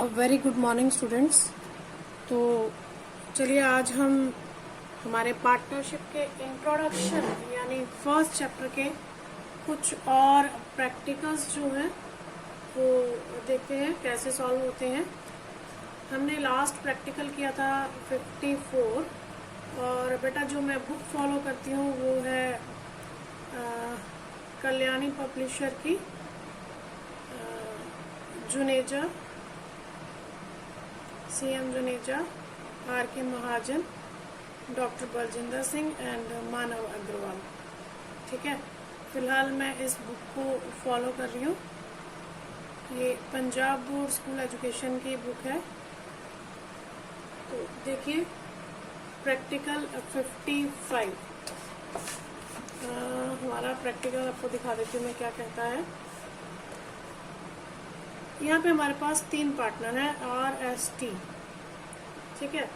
Very good morning students. तो चलिए आज हम हमारे पार्टनरशिप के इंट्रोडक्शन यानी फर्स्ट चैप्टर के कुछ और प्रैक्टिकल्स जो हैं वो देखते हैं कैसे सॉल्व होते हैं। हमने लास्ट प्रैक्टिकल किया था 54 और बेटा जो मैं बुक फॉलो करती हूँ वो है कल्याणी पब्लिशर की जुनेजा, सीएम जुनेजा, आर के महाजन, डॉक्टर बलजिंदर सिंह एंड मानव अग्रवाल। ठीक है, फिलहाल मैं इस बुक को फॉलो कर रही हूँ। ये पंजाब बोर्ड स्कूल एजुकेशन की बुक है। तो देखिए प्रैक्टिकल 55 हमारा प्रैक्टिकल आपको दिखा देती हूँ मैं क्या कहता है। यहाँ पे हमारे पास 3 पार्टनर हैं RST, ठीक है,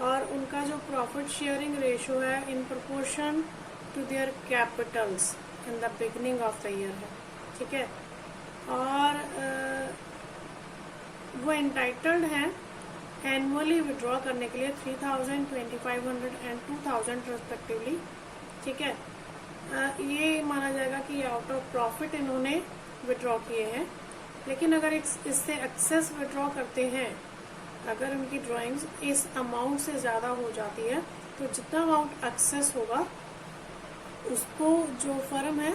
और उनका जो प्रॉफिट शेयरिंग रेशो है in proportion to their capitals in the beginning of the year है। ठीक है, और वो एंटाइटल्ड हैं एनुअली विड्रॉ करने के लिए 3000, 2500 एंड 2000 रेस्पेक्टिवली। ठीक है, ये माना जाएगा कि आउट ऑफ प्रॉफिट इन्होंने विड्रॉ किए हैं। लेकिन अगर इससे एक्सेस विड्रॉ करते हैं, अगर उनकी ड्राइंग्स इस अमाउंट से ज़्यादा हो जाती है तो जितना अमाउंट एक्सेस होगा उसको जो फर्म है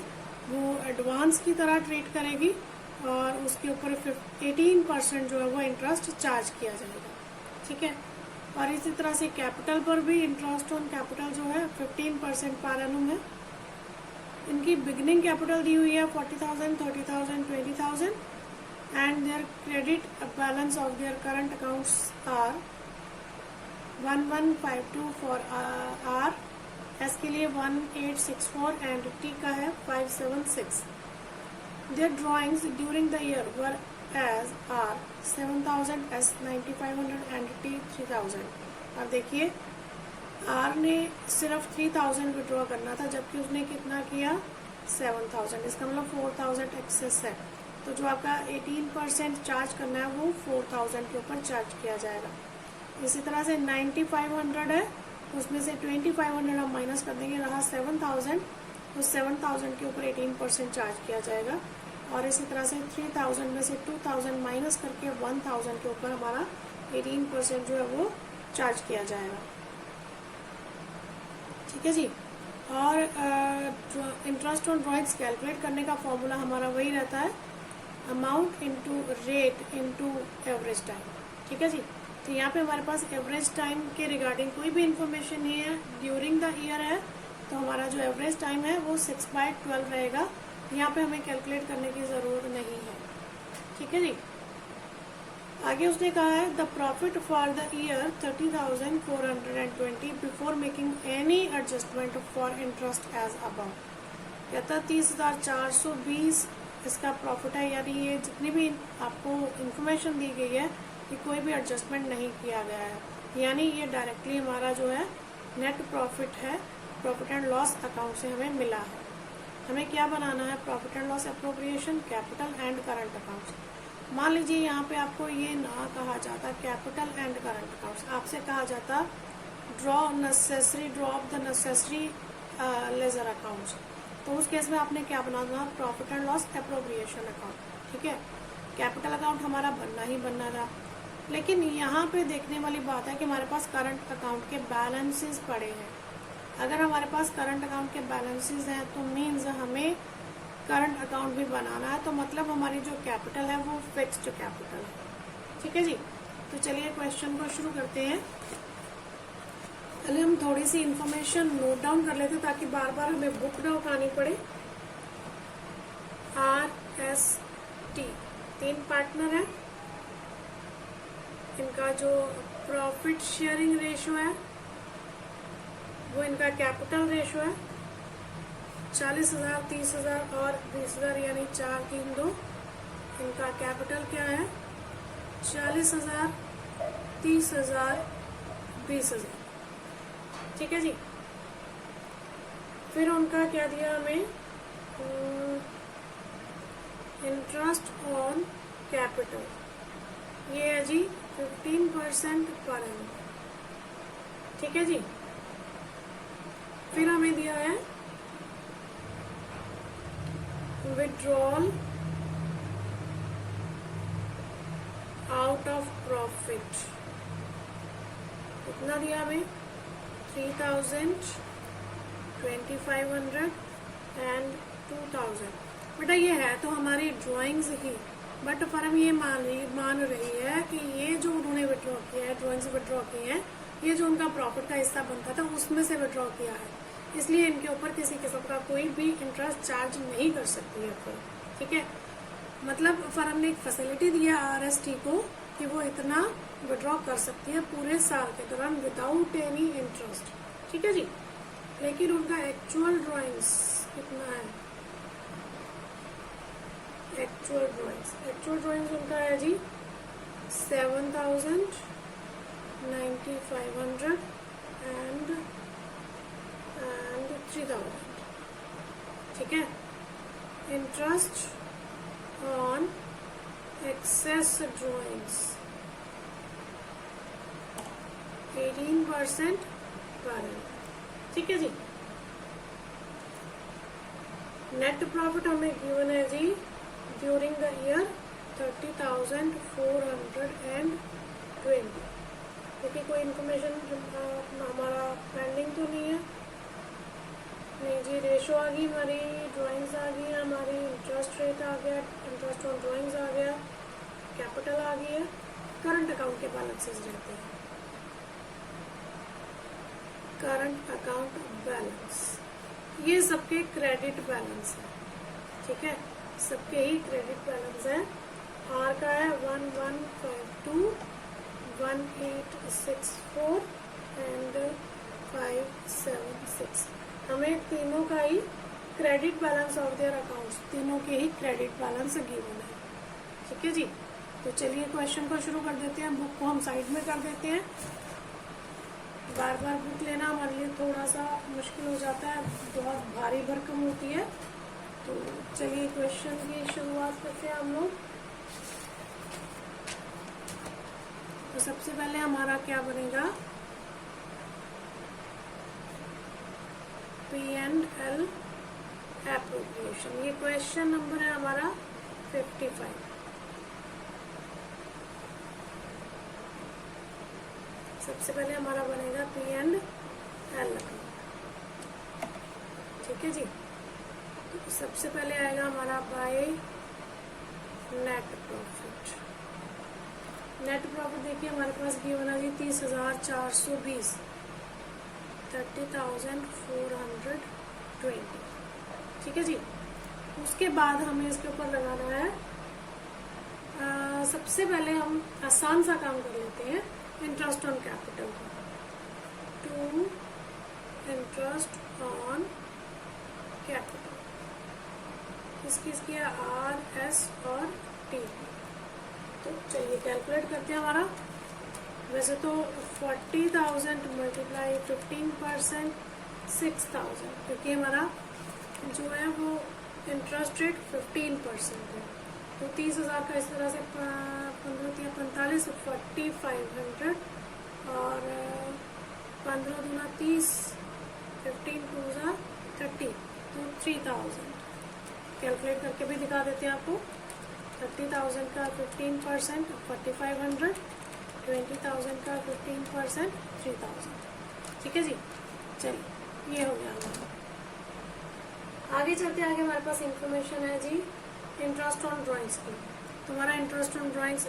वो एडवांस की तरह ट्रीट करेगी और उसके ऊपर 18% जो है वो इंटरेस्ट चार्ज किया जाएगा। ठीक है, और इसी तरह से कैपिटल पर भी इंटरेस्ट ऑन कैपिटल जो है 15% पर एनुम है। इनकी बिगनिंग कैपिटल दी हुई है 40,000, 30,000, 20,000 and their credit balance of their current accounts are 1152 for R, S के लिए 1864 and T का है 576। Their drawings during the year were as R 7000, S 9500 and T 3000। अब देखिए R ने सिर्फ 3000 विड्रॉ करना था जबकि उसने कितना किया 7000, इसका मतलब 4000 एक्सेस है। तो जो आपका 18% चार्ज करना है वो 4000 के ऊपर चार्ज किया जाएगा। इसी तरह से 9500 है, उसमें से 2500 हम माइनस कर देंगे, रहा 7000, तो 7000 के ऊपर 18% चार्ज किया जाएगा। और इसी तरह से 3000 में से 2000 माइनस करके 1000 के ऊपर हमारा 18% जो है वो चार्ज किया जाएगा। ठीक है जी, और इंटरेस्ट ऑन ड्रॉइंग्स कैलकुलेट करने का फॉर्मूला हमारा वही रहता है, amount into rate into average time. ठीक है जी, तो यहाँ पे हमारे पास एवरेज टाइम के रिगार्डिंग कोई भी इंफॉर्मेशन नहीं है, ड्यूरिंग द ईयर है, तो हमारा जो एवरेज टाइम है वो 6/12 रहेगा। यहाँ पे हमें कैलकुलेट करने की ज़रूरत नहीं है। ठीक है जी, आगे उसने कहा है the profit for the year 30,420 before making any adjustment for interest as above. कहता 30,420 इसका प्रॉफिट है, यानी ये जितनी भी आपको इंफॉर्मेशन दी गई है कि कोई भी एडजस्टमेंट नहीं किया गया है, यानी ये डायरेक्टली हमारा जो है नेट प्रॉफिट है, प्रॉफिट एंड लॉस अकाउंट से हमें मिला है। हमें क्या बनाना है, profit and loss appropriation, capital and current accounts. मान लीजिए यहाँ पे आपको ये ना कहा जाता कैपिटल एंड करंट अकाउंट्स, आपसे कहा जाता draw off the necessary ledger accounts, तो उस केस में आपने क्या बनाना, profit and loss appropriation account. ठीक है, कैपिटल अकाउंट हमारा बनना ही बनना था। लेकिन यहाँ पे देखने वाली बात है कि हमारे पास करंट अकाउंट के बैलेंसेस पड़े हैं। अगर हमारे पास करंट अकाउंट के बैलेंसेस हैं तो मीन्स हमें करंट अकाउंट भी बनाना है, तो मतलब हमारी जो कैपिटल है वो फिक्स्ड कैपिटल है। ठीक है जी, तो चलिए क्वेश्चन को शुरू करते हैं। पहले हम थोड़ी सी इंफॉर्मेशन नोट डाउन कर लेते ताकि बार बार हमें बुक ना उठानी पड़े। RST 3 पार्टनर हैं, इनका जो प्रॉफिट शेयरिंग रेशो है वो इनका कैपिटल रेशो है 40,000, 30,000 और 20,000 यानी 4, 3, 2। इनका कैपिटल क्या है 40,000, 30,000, 20,000। ठीक है जी, फिर उनका क्या दिया हमें, इंटरेस्ट ऑन कैपिटल, ये है जी 15% पर एनम, ठीक है जी। फिर हमें दिया है विड्रॉल आउट ऑफ प्रॉफिट, कितना दिया हमें 3000, 2500 एंड 2000। बेटा ये है तो हमारी ड्राइंग्स ही, बट फर्म ये मान रही है कि ये जो उन्होंने विड्रॉ किया है, ड्राइंग्स विड्रॉ की है, ये जो उनका प्रॉफिट का हिस्सा बनता था उसमें से विड्रॉ किया है, इसलिए इनके ऊपर किसी किस्म का कोई भी इंटरेस्ट चार्ज नहीं कर सकती है फर्म, ठीक है। मतलब फर्म ने एक फैसिलिटी दिया RST को कि वो इतना विड्रॉ कर सकती है पूरे साल के दौरान विदाउट एनी इंटरेस्ट, ठीक है जी। लेकिन उनका एक्चुअल ड्राइंग्स कितना है, एक्चुअल ड्राइंग्स उनका है जी 7000, 9500 एंड 3000, ठीक है। Interest on access drawings 18% per annum, ठीक है जी। नेट प्रॉफिट हमें गिवन है जी ड्यूरिंग द ईयर 30,420। देखिए कोई इंफॉर्मेशन हमारा पेंडिंग तो नहीं है, नहीं जी। रेशो आ गई हमारी, ड्राइंग्स आ गई हमारी, इंटरेस्ट रेट आ गया, इंटरेस्ट ऑन ड्राइंग्स आ गया, कैपिटल आ गई है, करंट अकाउंट के बैलेंसेस रहते हैं, करंट अकाउंट बैलेंस, ये सबके क्रेडिट बैलेंस है, ठीक है, सबके ही क्रेडिट बैलेंस है। आर का है 1152, 1864 एंड 576। हमें तीनों का ही credit balance of their accounts, तीनों के ही क्रेडिट बैलेंस गिवन है, ठीक है जी। तो चलिए क्वेश्चन को शुरू कर देते हैं। बुक को हम साइड में कर देते हैं, बार बार बुक लेना हमारे लिए थोड़ा सा मुश्किल हो जाता है, बहुत भारी भरकम होती है। तो चलिए क्वेश्चन की शुरुआत करते हैं हम लोग। तो सबसे पहले हमारा क्या बनेगा, P&L एप्रोप्रिएशन। ये क्वेश्चन नंबर है हमारा 55। सबसे पहले हमारा बनेगा P&L अकाउंट, ठीक है जी। तो सबसे पहले आएगा हमारा bye net profit. Net profit देखिए हमारे पास गिवन है जी 30,420, 30,420, ठीक है जी। उसके बाद हमें इसके ऊपर लगाना है, सबसे पहले हम आसान सा काम कर लेते हैं, इंटरेस्ट ऑन कैपिटल का, टू इंटरेस्ट ऑन कैपिटल, इसकी RS और T। तो चलिए कैलकुलेट करते हैं हमारा। वैसे तो 40,000 मल्टीप्लाई 15% 6,000, क्योंकि हमारा जो है वो इंटरेस्ट रेट 15% है। तो 30,000 का इस तरह से 15 45 4500 और 15 दूना 30, 15 2 30, तो 3000 कैलकुलेट करके भी दिखा देते हैं आपको। 30,000 का 15% 4500, 20,000 का 15% 3000, ठीक है जी। चलिए ये हो गया हमारा। आगे चलते आगे हमारे पास इंफॉर्मेशन है जी इंटरेस्ट ऑन ड्राइंग्स की। तुम्हारा interest on drawings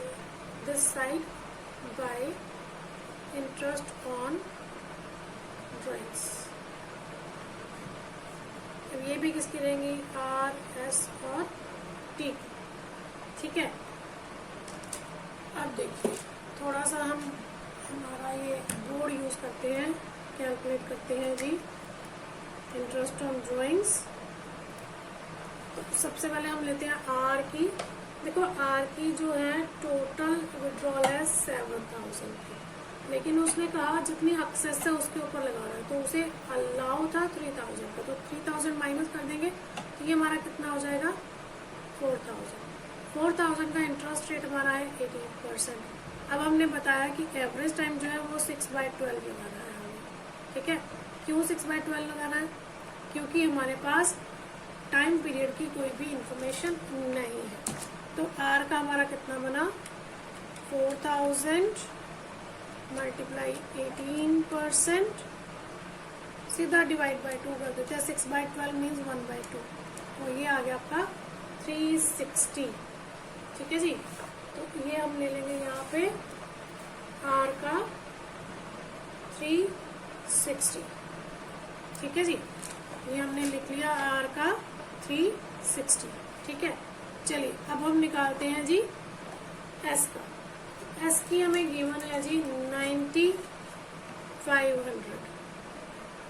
this side by interest on drawings, ये भी किसकी रहेंगी, RS और T, ठीक है। अब देखिए थोड़ा सा हम हमारा ये बोर्ड यूज करते हैं, कैलकुलेट करते हैं जी इंटरेस्ट ऑन ड्राइंग्स। तो सबसे पहले हम लेते हैं R की। देखो R की जो है टोटल विड्रॉल है 7,000 की, लेकिन उसने कहा जितनी एक्सेस है उसके ऊपर लगा रहा है, तो उसे अलाउ था 3,000 का, तो 3,000 माइनस कर देंगे तो ये हमारा कितना हो जाएगा 4,000। 4,000 का इंटरेस्ट रेट हमारा है 18%। अब हमने बताया कि एवरेज टाइम जो है वो 6/12 लगाना है हमें, ठीक है। क्यों 6/12 लगाना है? क्योंकि हमारे पास टाइम पीरियड की कोई भी इंफॉर्मेशन नहीं है। तो आर का हमारा कितना बना, 4000 मल्टीप्लाई 18%, सीधा डिवाइड बाय 2 कर देते हैं। 6/12 मीन्स 1/2, तो ये आ गया आपका 360, ठीक है जी। तो ये हम ले लेंगे यहाँ पे आर का 360, ठीक है जी। ये हमने लिख लिया आर का 360, ठीक है। चलिए अब हम निकालते हैं जी एस का। एस की हमें गिवन है जी 9500,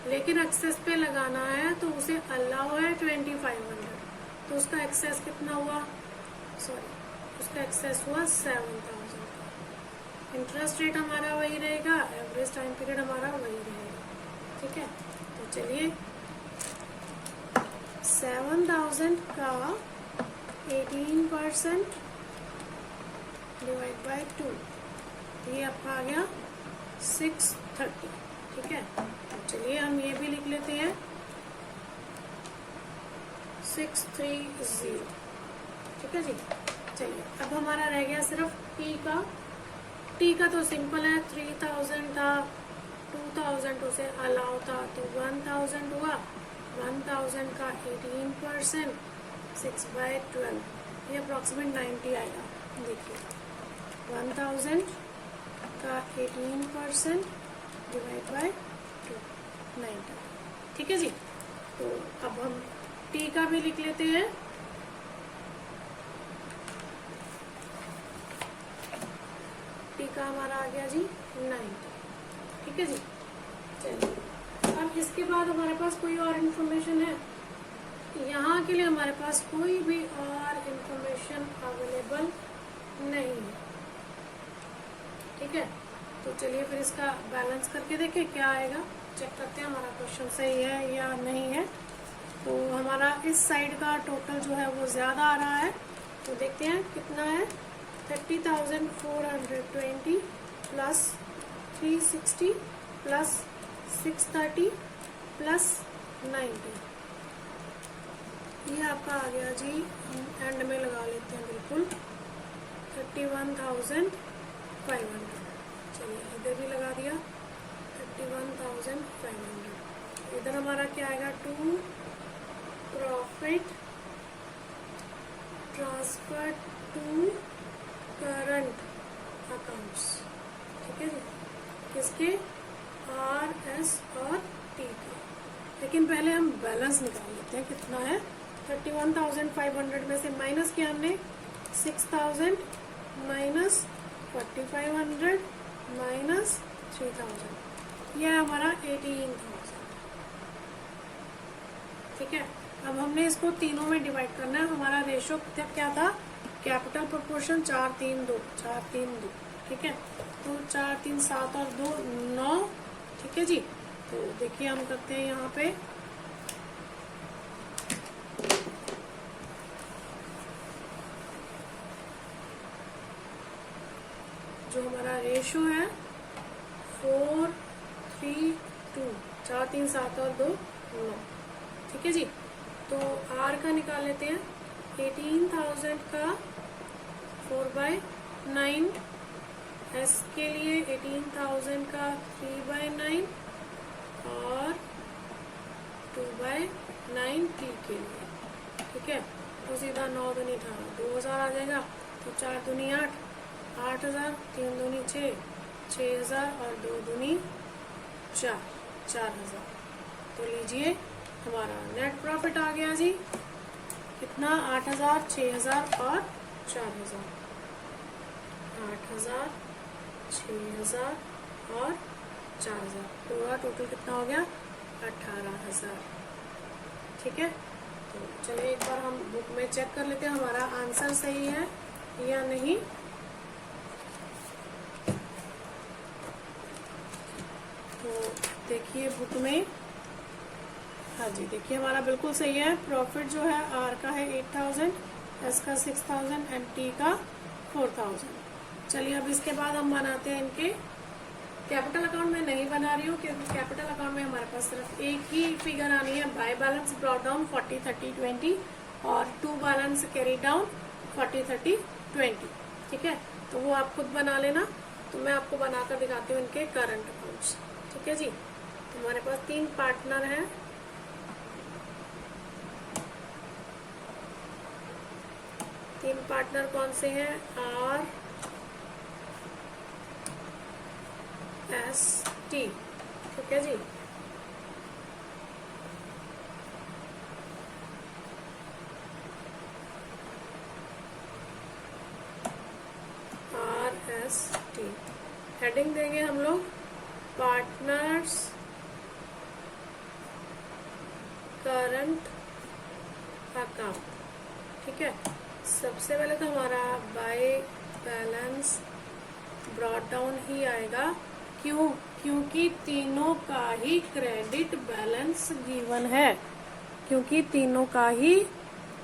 लेकिन एक्सेस पे लगाना है तो उसे अलाउ है 2500, तो उसका एक्सेस कितना हुआ, सॉरी उसका एक्सेस हुआ 7000 का। इंटरेस्ट रेट हमारा वही रहेगा, एवरेज टाइम पीरियड हमारा वही रहेगा, ठीक है। तो चलिए 7000 का 18% डिवाइड बाय 2, ये आपका आ गया 630, ठीक है। तो चलिए हम ये भी लिख लेते हैं 630, ठीक है जी। चलिए अब हमारा रह गया सिर्फ टी का। टी का तो सिंपल है, 3000 था, 2000 उसे अलाउ था तो 1000 हुआ, 1000 का 18%, 6/12, ये अप्रॉक्सीमेट 90 आएगा। देखिए 1000 का 18% डिवाइड बाय 2, 90, ठीक है जी। तो अब हम टी का भी लिख लेते हैं। टी का हमारा आ गया जी 90, ठीक है जी। चलिए अब इसके बाद हमारे पास कोई और इन्फॉर्मेशन है, यहाँ के लिए हमारे पास कोई भी और इन्फॉर्मेशन अवेलेबल नहीं है, ठीक है। तो चलिए फिर इसका बैलेंस करके देखें क्या आएगा, चेक करते हैं हमारा क्वेश्चन सही है या नहीं है। तो हमारा इस साइड का टोटल जो है वो ज़्यादा आ रहा है, तो देखते हैं कितना है। 30,420 प्लस 360 प्लस 630 प्लस 90, ये आपका आ गया जी, हम एंड में लगा लेते हैं बिल्कुल 31,500। चलिए इधर भी लगा दिया 31,500। इधर हमारा क्या आएगा, to profit transfer to current accounts, ठीक है जी, किसके, आर एस और टी के। लेकिन पहले हम बैलेंस निकाल लेते हैं कितना है। 31,500 में से माइनस किया हमने 6,000 माइनस 4,500 माइनस 3,000, यह है हमारा 18,000, ठीक है। अब हमने इसको तीनों में डिवाइड करना है। हमारा रेशो क्या था, कैपिटल प्रोपोर्शन 4 3 2, 4 3 2, ठीक है। तो 4 3 7 और 2 9, ठीक है जी। तो देखिए हम करते हैं यहाँ पे जो हमारा रेशो है 4 3 2, 4 3 7 और 2 9, ठीक है जी। तो आर का निकाल लेते हैं। 18,000 का 4/9, एस के लिए 18,000 का 3/9 और 2/9 टी के लिए, ठीक है। तो सीधा 9 दूनी 18, 2000 आ जाएगा। तो 4 दूनी 8, 8,000, 3 दूनी 6, 6,000 और 2 दूनी 4, 4,000। तो लीजिए हमारा नेट प्रॉफिट आ गया जी कितना, 8,000, 6,000 और 4,000। 8,000, 6,000 और 4,000, पूरा टोटल कितना हो गया, 18,000, ठीक है। तो चलिए एक बार हम बुक में चेक कर लेते हैं हमारा आंसर सही है या नहीं। तो देखिए बुक में, हाँ जी देखिए हमारा बिल्कुल सही है। प्रॉफिट जो है आर का है 8,000, एस का 6,000 एंड टी का 4,000, चलिए अब इसके बाद हम बनाते हैं इनके कैपिटल अकाउंट में नहीं बना रही हूँ क्योंकि कैपिटल अकाउंट में हमारे पास सिर्फ एक ही फिगर आनी है, बाय बैलेंस ब्रॉट डाउन 40 30 20 और टू बैलेंस कैरी डाउन 40 30 20। ठीक है, तो वो आप खुद बना लेना। तो मैं आपको बनाकर दिखाती हूँ इनके करंट अकाउंट्स। ठीक है जी, तो हमारे पास 3 पार्टनर हैं। तीन पार्टनर कौन से हैं? R S T. ठीक है जी, आर एस टी। हेडिंग देंगे हम लोग पार्टनर्स करंट अकाउंट। ठीक है, सबसे पहले तो हमारा बाय बैलेंस ब्रॉट डाउन ही आएगा। क्यों? क्योंकि तीनों का ही क्रेडिट बैलेंस गिवन है, क्योंकि तीनों का ही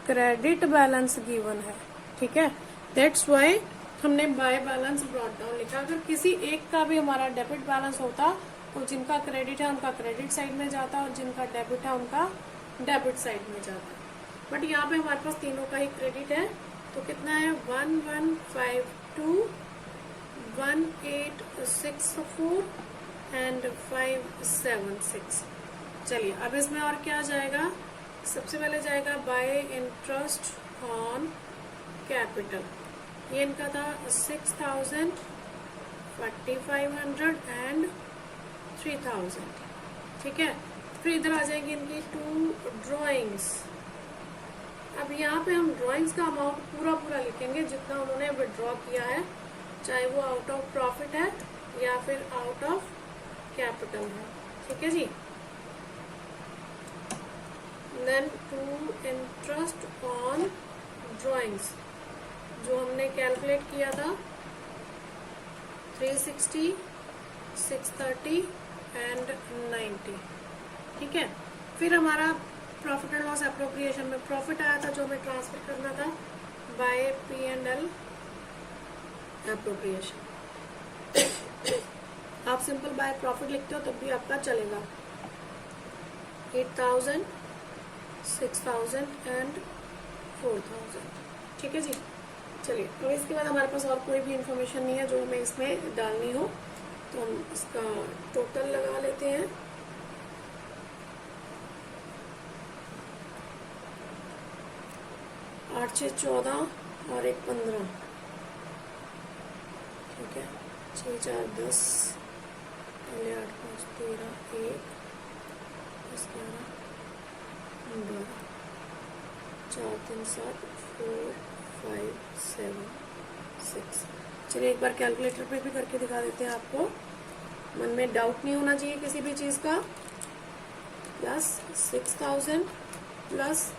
क्रेडिट बैलेंस गिवन है। ठीक है, दैट्स वाई हमने बाय बैलेंस ब्रॉट डाउन लिखा। अगर किसी एक का भी हमारा डेबिट बैलेंस होता तो जिनका क्रेडिट है उनका क्रेडिट साइड में जाता और जिनका डेबिट है उनका डेबिट साइड में जाता। बट यहाँ पे हमारे पास तीनों का ही क्रेडिट है, तो कितना है 1152 1864 एंड 576। चलिए अब इसमें और क्या जाएगा? सबसे पहले जाएगा बाय इंटरेस्ट ऑन कैपिटल। ये इनका था 6000 4500 एंड 3000। ठीक है, फिर इधर आ जाएगी इनकी 2 ड्रॉइंग्स। अब यहाँ पे हम ड्रॉइंग्स का अमाउंट पूरा लिखेंगे जितना उन्होंने विड्रॉ किया है, चाहे वो आउट ऑफ प्रॉफिट है या फिर आउट ऑफ कैपिटल है। ठीक है जी, देन 2 इंटरेस्ट ऑन ड्रॉइंग्स जो हमने कैलकुलेट किया था 360 630 एंड 90। ठीक है, फिर हमारा प्रॉफिट एंड लॉस एप्रोप्रिएशन में प्रॉफिट आया था जो हमें ट्रांसफर करना था बाय P&L एप्रोप्रिएशन। आप सिंपल बाय प्रॉफिट लिखते हो तब भी आपका चलेगा। 8000 6000 एंड 4000। ठीक है जी, चलिए तो इसके बाद हमारे पास और कोई भी इंफॉर्मेशन नहीं है जो हमें इसमें डालनी हो, तो हम इसका टोटल लगा लेते हैं। आठ 6 14 और 1 15। ठीक है, 6 4 10 पहले 8 5 13 1 10 11 12 4 3 7 4 5 7 6। चलिए एक बार कैलकुलेटर पे भी करके दिखा देते हैं आपको, मन में डाउट नहीं होना चाहिए किसी भी चीज़ का। Plus 6000 plus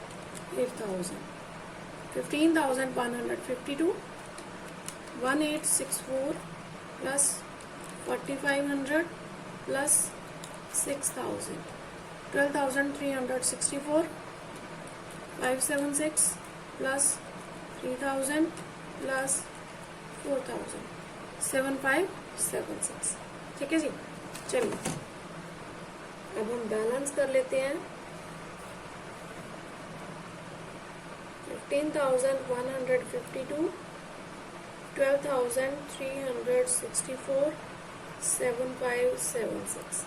8000 15,152 1864 plus 4500 plus 6000 12,364 576 plus 3000 plus 4000 7576। ठीक है जी, चलिए अब हम बैलेंस कर लेते हैं। 15,152 12,364 7576।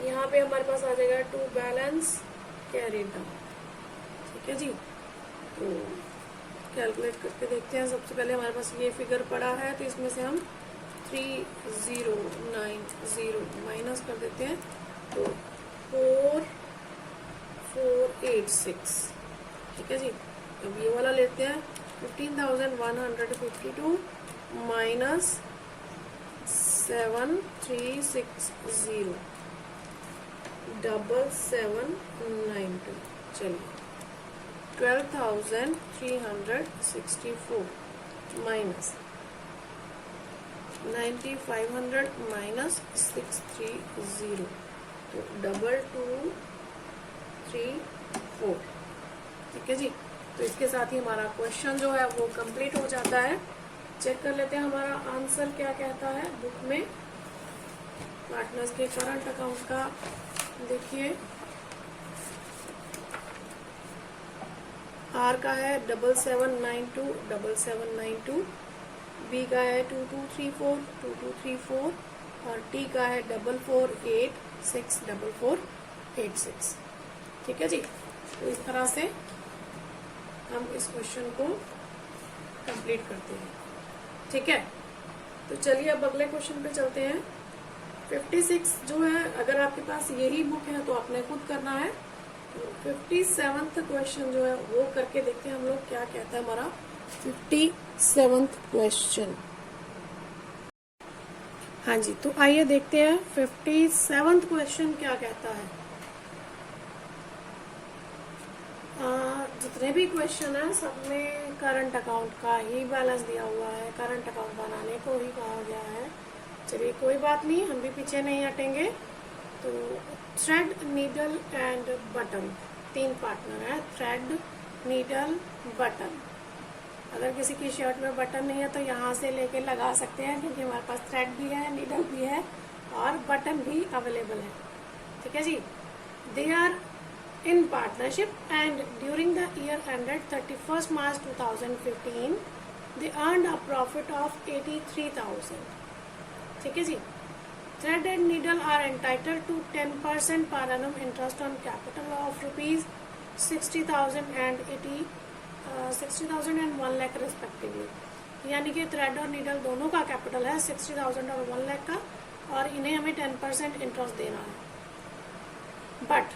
यहाँ पे हमारे पास आ जाएगा टू बैलेंस कैरी डाउन। ठीक है जी, तो कैलकुलेट करके देखते हैं। सबसे पहले हमारे पास ये फिगर पड़ा है तो इसमें से हम 3090 माइनस कर देते हैं, तो 4486। ठीक है जी, अब ये वाला लेते हैं 15,152 माइनस 7360 7792। चलिए 12,364 माइनस 9500 माइनस 630, तो 2234। ठीक है जी, तो इसके साथ ही हमारा क्वेश्चन जो है वो कंप्लीट हो जाता है। चेक कर लेते हैं हमारा आंसर क्या कहता है बुक में। पार्टनर्स के करंट अकाउंट का देखिए, आर का है 7792, बी का है 2234 और टी का है 44864486। ठीक है जी। तो इस तरह से हम इस क्वेश्चन को कंप्लीट करते हैं। ठीक है, तो चलिए अब अगले क्वेश्चन पे चलते हैं। 56 जो है, अगर आपके पास यही बुक है तो आपने खुद करना है। तो 57th क्वेश्चन जो है वो करके देखते हैं हम लोग क्या कहता है हमारा 57th क्वेश्चन। हाँ जी, तो आइए देखते हैं 57th क्वेश्चन क्या कहता है। जितने भी क्वेश्चन है सब में करंट अकाउंट का ही बैलेंस दिया हुआ है, करंट अकाउंट बनाने को ही कहा गया है। चलिए कोई बात नहीं, हम भी पीछे नहीं हटेंगे। तो thread, needle and button, 3 partner है, थ्रेड, नीडल, बटन। अगर किसी की शर्ट में बटन नहीं है तो यहाँ से लेके लगा सकते हैं, क्योंकि हमारे पास थ्रेड भी है, नीडल भी है और बटन भी अवेलेबल है। ठीक है जी। They are in partnership and during the year ended 31st March 2015 they earned a profit of 83,000। ठीक है जी। Thread and needle are entitled to 10% per annum interest on capital of rupees 60,000 and 60,000 and 1 lakh respectively। यानी कि thread और needle दोनों का capital है 60,000 और 1 लाख का, और इन्हें हमें 10% इंटरेस्ट देना है। But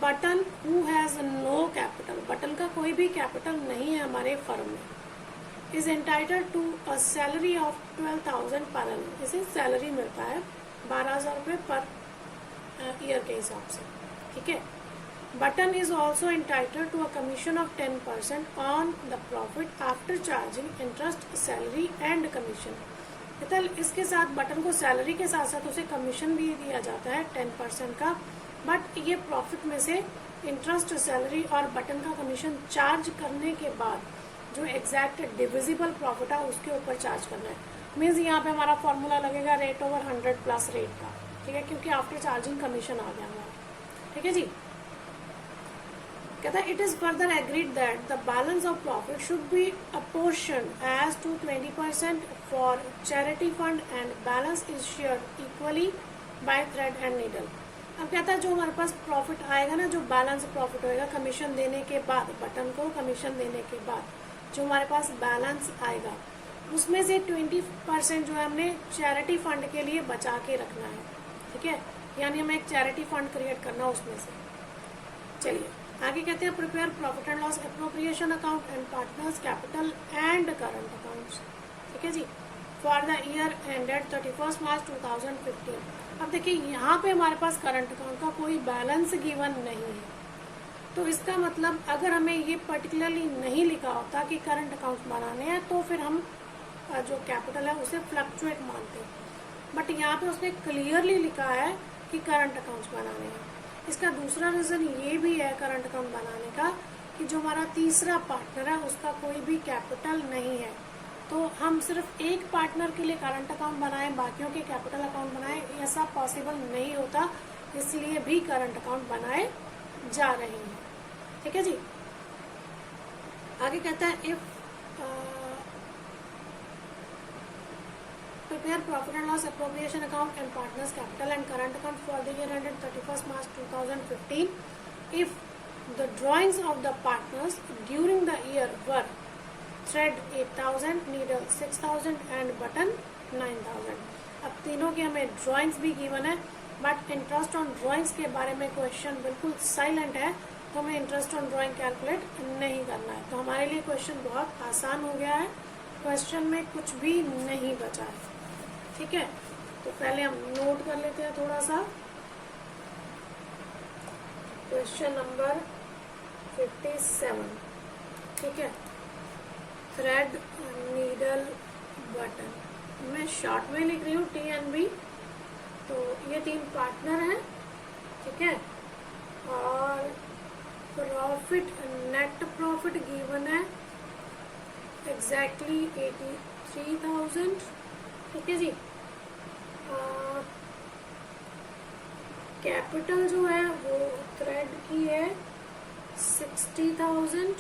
Button who has no capital, Button का कोई भी कैपिटल नहीं है हमारे फर्म में, is entitled to a salary of 12,000 per annum। इसे सैलरी मिलता है 12,000 रुपये पर ईयर के हिसाब से। ठीक है। Button is also entitled to a commission of 10% on the profit after charging interest, salary and commission. इसके साथ बटन को सैलरी के साथ साथ उसे कमीशन भी दिया जाता है 10% का, बट ये प्रॉफिट में से इंटरेस्ट, सैलरी और बटन का कमीशन चार्ज करने के बाद जो एग्जैक्ट डिविजिबल प्रॉफिट है उसके ऊपर चार्ज करना है। मीन्स यहाँ पे हमारा फॉर्मूला लगेगा रेट ओवर 100 प्लस रेट का। ठीक है, क्योंकि आफ्टर चार्जिंग कमीशन आ गया हमारा। ठीक है जी। कहता है it is further agreed that the balance of profit should be apportion as to 20% for charity fund and balance is shared equally by Thread and Needle. अब कहता है जो हमारे पास प्रॉफिट आएगा ना, जो बैलेंस प्रॉफिट होएगा कमीशन देने के बाद, बटन को कमीशन देने के बाद जो हमारे पास बैलेंस आएगा उसमें से 20% जो है हमने चैरिटी फंड के लिए बचा के रखना है। ठीक है, यानी हमें एक चैरिटी फंड क्रिएट करना उसमें से। चलिए आगे कहते हैं prepare profit and loss appropriation account and partners capital and current accounts. ठीक है जी, फॉर द ईयर एंडेड 31 मार्च 2015। अब देखिए यहाँ पे हमारे पास करंट अकाउंट का कोई बैलेंस गिवन नहीं है, तो इसका मतलब अगर हमें ये पर्टिकुलरली नहीं लिखा होता कि करंट अकाउंट बनाने हैं तो फिर हम जो कैपिटल है उसे फ्लक्चुएट मानते हैं, बट यहाँ पे उसने क्लियरली लिखा है कि करंट अकाउंट्स बनाने हैं। इसका दूसरा रीज़न ये भी है करंट अकाउंट बनाने का कि जो हमारा तीसरा पार्टनर है उसका कोई भी कैपिटल नहीं है, तो हम सिर्फ एक पार्टनर के लिए करंट अकाउंट बनाएं, बाकियों के कैपिटल अकाउंट बनाएं, ऐसा पॉसिबल नहीं होता, इसलिए भी करंट अकाउंट बनाए जा रहे हैं। ठीक है जी। आगे कहता है if prepare profit and loss appropriation account and partners capital and current account for the year ended 31st March 2015 if the drawings of the partners during the year were thread 8,000, needle 6,000 and button 9,000। अब तीनों के हमें drawings भी given है, but interest on drawings के बारे में question बिल्कुल साइलेंट है, तो हमें इंटरेस्ट ऑन ड्राइंग कैलकुलेट नहीं करना है। तो हमारे लिए क्वेश्चन बहुत आसान हो गया है, क्वेश्चन में कुछ भी नहीं बचा है। ठीक है, तो पहले हम नोट कर लेते हैं थोड़ा सा। Question number 57। ठीक है, थ्रेड, नीडल, बटन, मैं शॉर्ट में लिख रही हूँ TNB। तो ये 3 पार्टनर हैं। ठीक है, और प्रॉफिट, नेट प्रॉफिट गिवन है एग्जैक्टली 3000, ठीक है जी। कैपिटल जो है वो थ्रेड की है 60,000,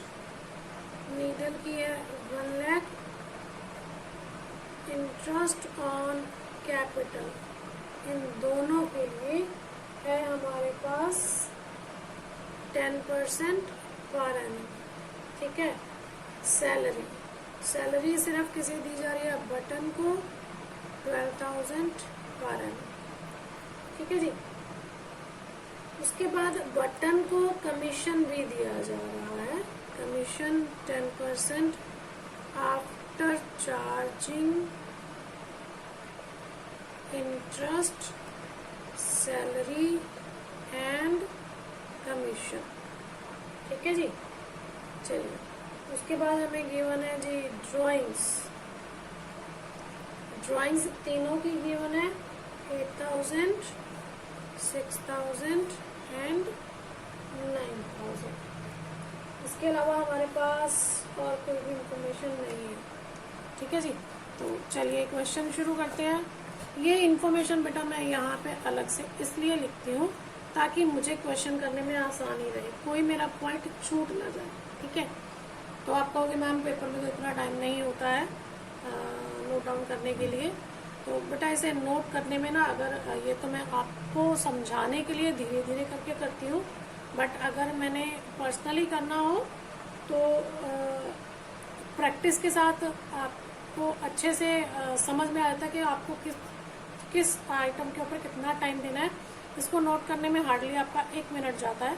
नीडल की है 1 lakh. Interest on capital in दोनों के लिए है हमारे पास 10% पर एनम, ठीक है। सैलरी सिर्फ किसे दी जा रही है, बटन को 12,000 पर एनम, ठीक है जी। उसके बाद बटन को कमीशन भी दिया जा रहा है, commission 10% after charging interest, salary and commission, ठीक है जी। चलिए उसके बाद हमें गिवन है जी ड्राइंग्स तीनों की गिवन है 8,000, 6,000 एंड 9,000। इसके अलावा हमारे पास और कोई भी इंफॉर्मेशन नहीं है, ठीक है जी। तो चलिए क्वेश्चन शुरू करते हैं। ये इंफॉर्मेशन बेटा मैं यहाँ पे अलग से इसलिए लिखती हूँ ताकि मुझे क्वेश्चन करने में आसानी रहे, कोई मेरा पॉइंट छूट ना जाए, ठीक है। तो आप कहोगे मैम पेपर में तो इतना टाइम नहीं होता है नोट डाउन करने के लिए, तो बेटा इसे नोट करने में ना, अगर ये तो मैं आपको समझाने के लिए धीरे धीरे करके करती हूँ, बट अगर मैंने पर्सनली करना हो तो प्रैक्टिस के साथ आपको अच्छे से समझ में आता है कि आपको किस आइटम के ऊपर कितना टाइम देना है। इसको नोट करने में हार्डली आपका 1 मिनट जाता है।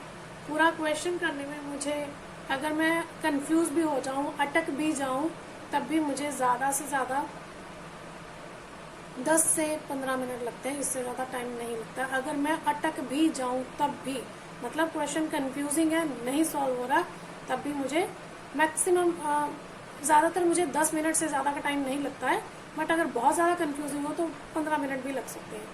पूरा क्वेश्चन करने में मुझे, अगर मैं कंफ्यूज भी हो जाऊं, अटक भी जाऊं, तब भी मुझे ज़्यादा से ज़्यादा 10 से 15 मिनट लगते हैं, इससे ज़्यादा टाइम नहीं लगता। अगर मैं अटक भी जाऊं तब भी, मतलब क्वेश्चन कंफ्यूजिंग है, नहीं सॉल्व हो रहा, तब भी मुझे मैक्सिमम ज़्यादातर मुझे 10 मिनट से ज़्यादा का टाइम नहीं लगता है। बट अगर बहुत ज़्यादा कंफ्यूजिंग हो तो 15 मिनट भी लग सकते हैं।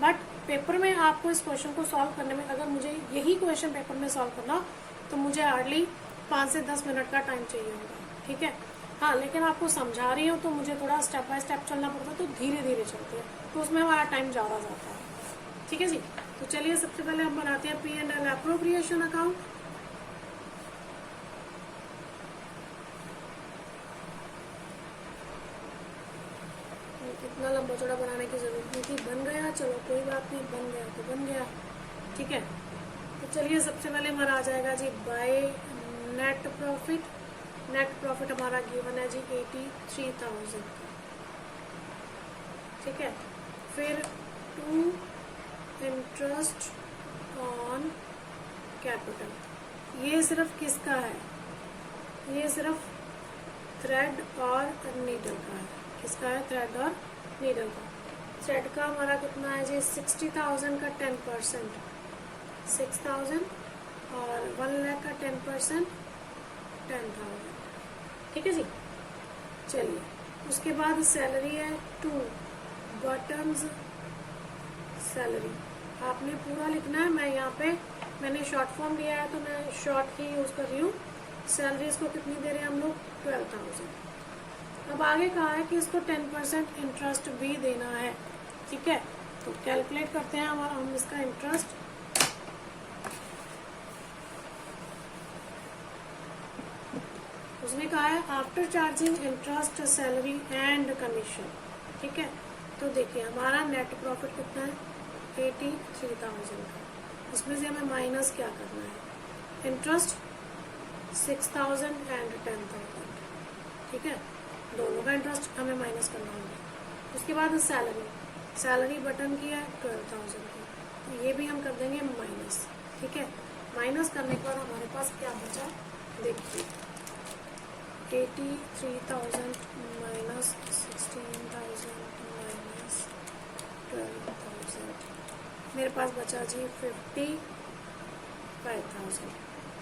बट पेपर में आपको इस क्वेश्चन को सॉल्व करने में, अगर मुझे यही क्वेश्चन पेपर में सॉल्व करना तो मुझे हार्डली 5 से 10 मिनट का टाइम चाहिए होगा, ठीक है। हाँ, लेकिन आपको समझा रही हूँ तो मुझे थोड़ा स्टेप बाय स्टेप चलना पड़ता है, तो धीरे धीरे चलते हैं, तो उसमें हमारा टाइम ज़्यादा जाता है, ठीक है जी। तो चलिए सबसे पहले हम बनाते हैं P&L एप्रोप्रिएशन अकाउंट। इतना लंबा चौड़ा बनाने की जरूरत नहीं थी, बन गया, चलो कोई बात नहीं, बन गया तो बन गया, ठीक है। तो चलिए सबसे पहले हमारा आ जाएगा जी by net profit. Net profit हमारा गिवन है जी 83,000, ठीक है। फिर टू इंटरेस्ट ऑन कैपिटल, ये सिर्फ किसका है, ये सिर्फ थ्रेड और नीडल का है। किसका है, थ्रेड और नीडल का। थ्रेड का हमारा कितना है जी 60,000 का 10%, 6,000 और 1 लाख का 10% 10,000, ठीक है जी। चलिए उसके बाद सैलरी है 2 बटन्स सैलरी, आपने पूरा लिखना है। मैं यहाँ पे मैंने शॉर्ट फॉर्म लिया है तो मैं शॉर्ट ही यूज कर रही हूँ। सैलरी इसको कितनी दे रहे हैं हम लोग, 12,000। अब आगे कहा है कि इसको 10% इंटरेस्ट भी देना है, ठीक है। तो कैलकुलेट करते हैं हम इसका इंटरेस्ट। उसने कहा है after charging interest, salary and commission, ठीक है। तो देखिए हमारा नेट प्रॉफिट कितना है, 83,000 का। इसमें से हमें माइनस क्या करना है, इंटरेस्ट 6,000 एंड 10,000, ठीक है। दोनों का इंटरेस्ट हमें माइनस करना होगा। उसके बाद सैलरी बटन की है 12,000 की, तो ये भी हम कर देंगे माइनस, ठीक है। माइनस करने के बाद हमारे पास क्या बचा, देखिए 83,000 माइनस 16,000 माइनस 12,000, मेरे पास बचा जी 55,000।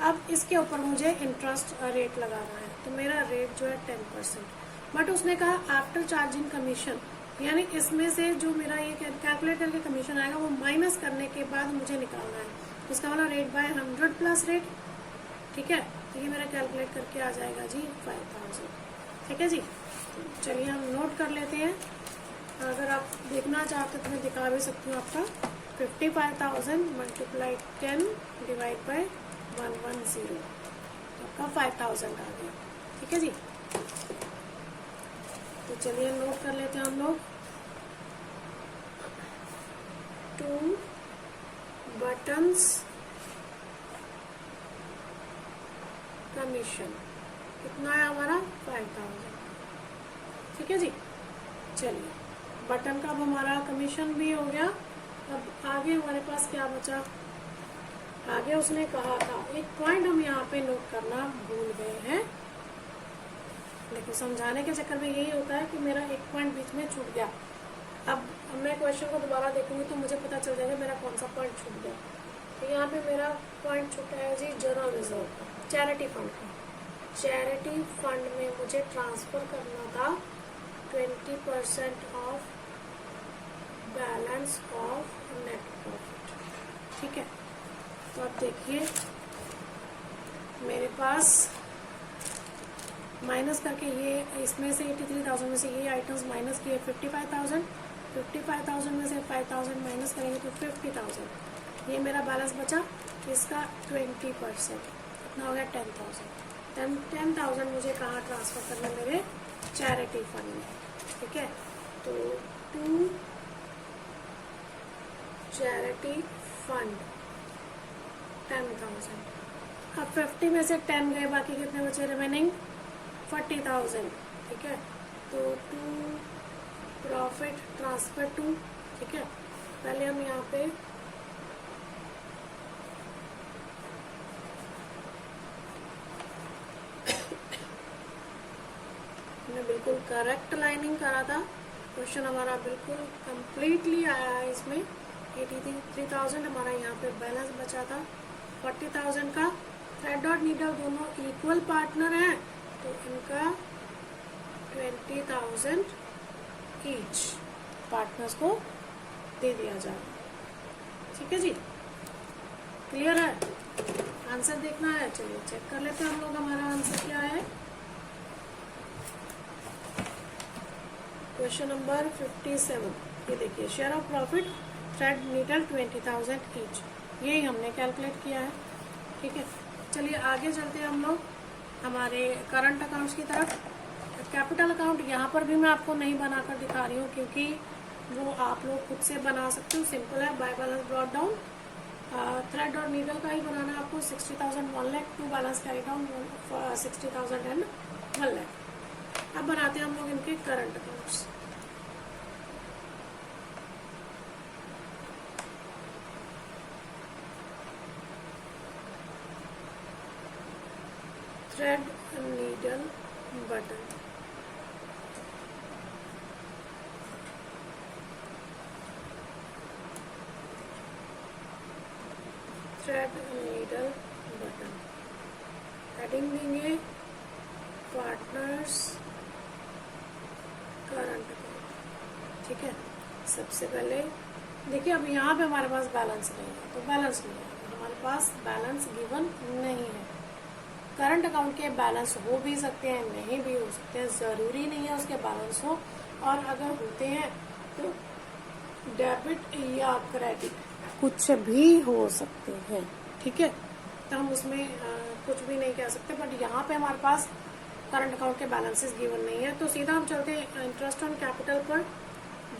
अब इसके ऊपर मुझे इंटरेस्ट रेट लगाना है, तो मेरा रेट जो है 10%। बट उसने कहा आफ्टर चार्जिंग कमीशन, यानी इसमें से जो मेरा ये कैलकुलेट करके कमीशन आएगा वो माइनस करने के बाद मुझे निकालना है। उसका वाला रेट बाय 100 प्लस रेट, ठीक है। तो ये मेरा कैलकुलेट करके आ जाएगा जी 5,000। ठीक है जी। तो चलिए हम नोट कर लेते हैं। अगर आप देखना चाहते तो मैं दिखा भी सकती हूँ आपका 55,000 मल्टीप्लाई 10 डिवाइड बाय 110, तो आपका 5,000 आ गया। ठीक है जी। तो चलिए नोट कर लेते हैं हम लोग। 2 बटन्स कमीशन कितना है हमारा 5,000। ठीक है जी। चलिए बटन का अब हमारा कमीशन भी हो गया। अब आगे हमारे पास क्या बचा? आगे उसने कहा था, एक पॉइंट हम यहाँ पे नोट करना भूल गए हैं, लेकिन समझाने के चक्कर में यही होता है कि मेरा एक पॉइंट बीच में छूट गया। अब मैं क्वेश्चन को दोबारा देखूंगी तो मुझे पता चल जाएगा मेरा कौन सा पॉइंट छूट गया। तो यहाँ पे मेरा पॉइंट छूटा है जी जनरल रिजर्व का, चैरिटी फंड का। चैरिटी फंड में मुझे ट्रांसफर करना था 20% of balance of net profit. ठीक है, तो अब देखिए मेरे पास माइनस करके ये इसमें से 83,000 में से ये आइटम्स माइनस किए 55,000 में से 5,000 माइनस करेंगे तो 50,000। ये मेरा बैलेंस बचा, इसका 20% कितना हो गया 10,000। 10,000 मुझे कहाँ ट्रांसफर करना, मेरे चैरिटी फंड में। ठीक है, तो 2 चैरिटी फंड 10,000। अब 50 में से 10 गए, बाकी कितने बचे रिमेनिंग 40,000। ठीक है, तो 2 प्रॉफिट ट्रांसफर 2। ठीक है, पहले हम यहाँ पे हमने बिल्कुल करेक्ट लाइनिंग करा था। क्वेश्चन हमारा बिल्कुल कंप्लीटली आया है। इसमें 83,000 हमारा यहाँ पे बैलेंस बचा था 40,000 का। थ्रेड और नीडल दोनों इक्वल पार्टनर हैं, तो इनका 20,000 ईच पार्टनर्स को दे दिया जाए। ठीक है जी, क्लियर है? आंसर देखना है, चलिए चेक कर लेते हैं हम लोग हमारा आंसर क्या है। क्वेश्चन नंबर 57, ये देखिए share of profit thread needle 20,000 each, यही हमने कैलकुलेट किया है। ठीक है, चलिए आगे चलते हैं हम लोग हमारे करंट अकाउंट्स की तरफ। कैपिटल अकाउंट यहाँ पर भी मैं आपको नहीं बनाकर दिखा रही हूँ, क्योंकि वो आप लोग खुद से बना सकते हो, सिंपल है। By balance brought down, thread और नीडल का ही बनाना है आपको। 60,000 1 lakh, 2 balance carry down 60,000 and 1 lakh. अब बनाते हैं हम लोग इनके current accounts. Thread needle button, thread needle button, heading देंगे पार्टनर्स करंट अकाउंट। ठीक है, सबसे पहले देखिए अब यहाँ पे हमारे पास बैलेंस नहीं है, तो बैलेंस नहीं है, हमारे पास बैलेंस गिवन नहीं है। करंट अकाउंट के बैलेंस हो भी सकते हैं, नहीं भी हो सकते हैं, ज़रूरी नहीं है उसके बैलेंस हो, और अगर होते हैं तो डेबिट या क्रेडिट कुछ भी हो सकते हैं। ठीक है, तो हम उसमें कुछ भी नहीं कह सकते, बट यहाँ पे हमारे पास करंट अकाउंट के बैलेंसेस गिवन नहीं है। तो सीधा हम चलते हैं इंटरेस्ट ऑन कैपिटल पर।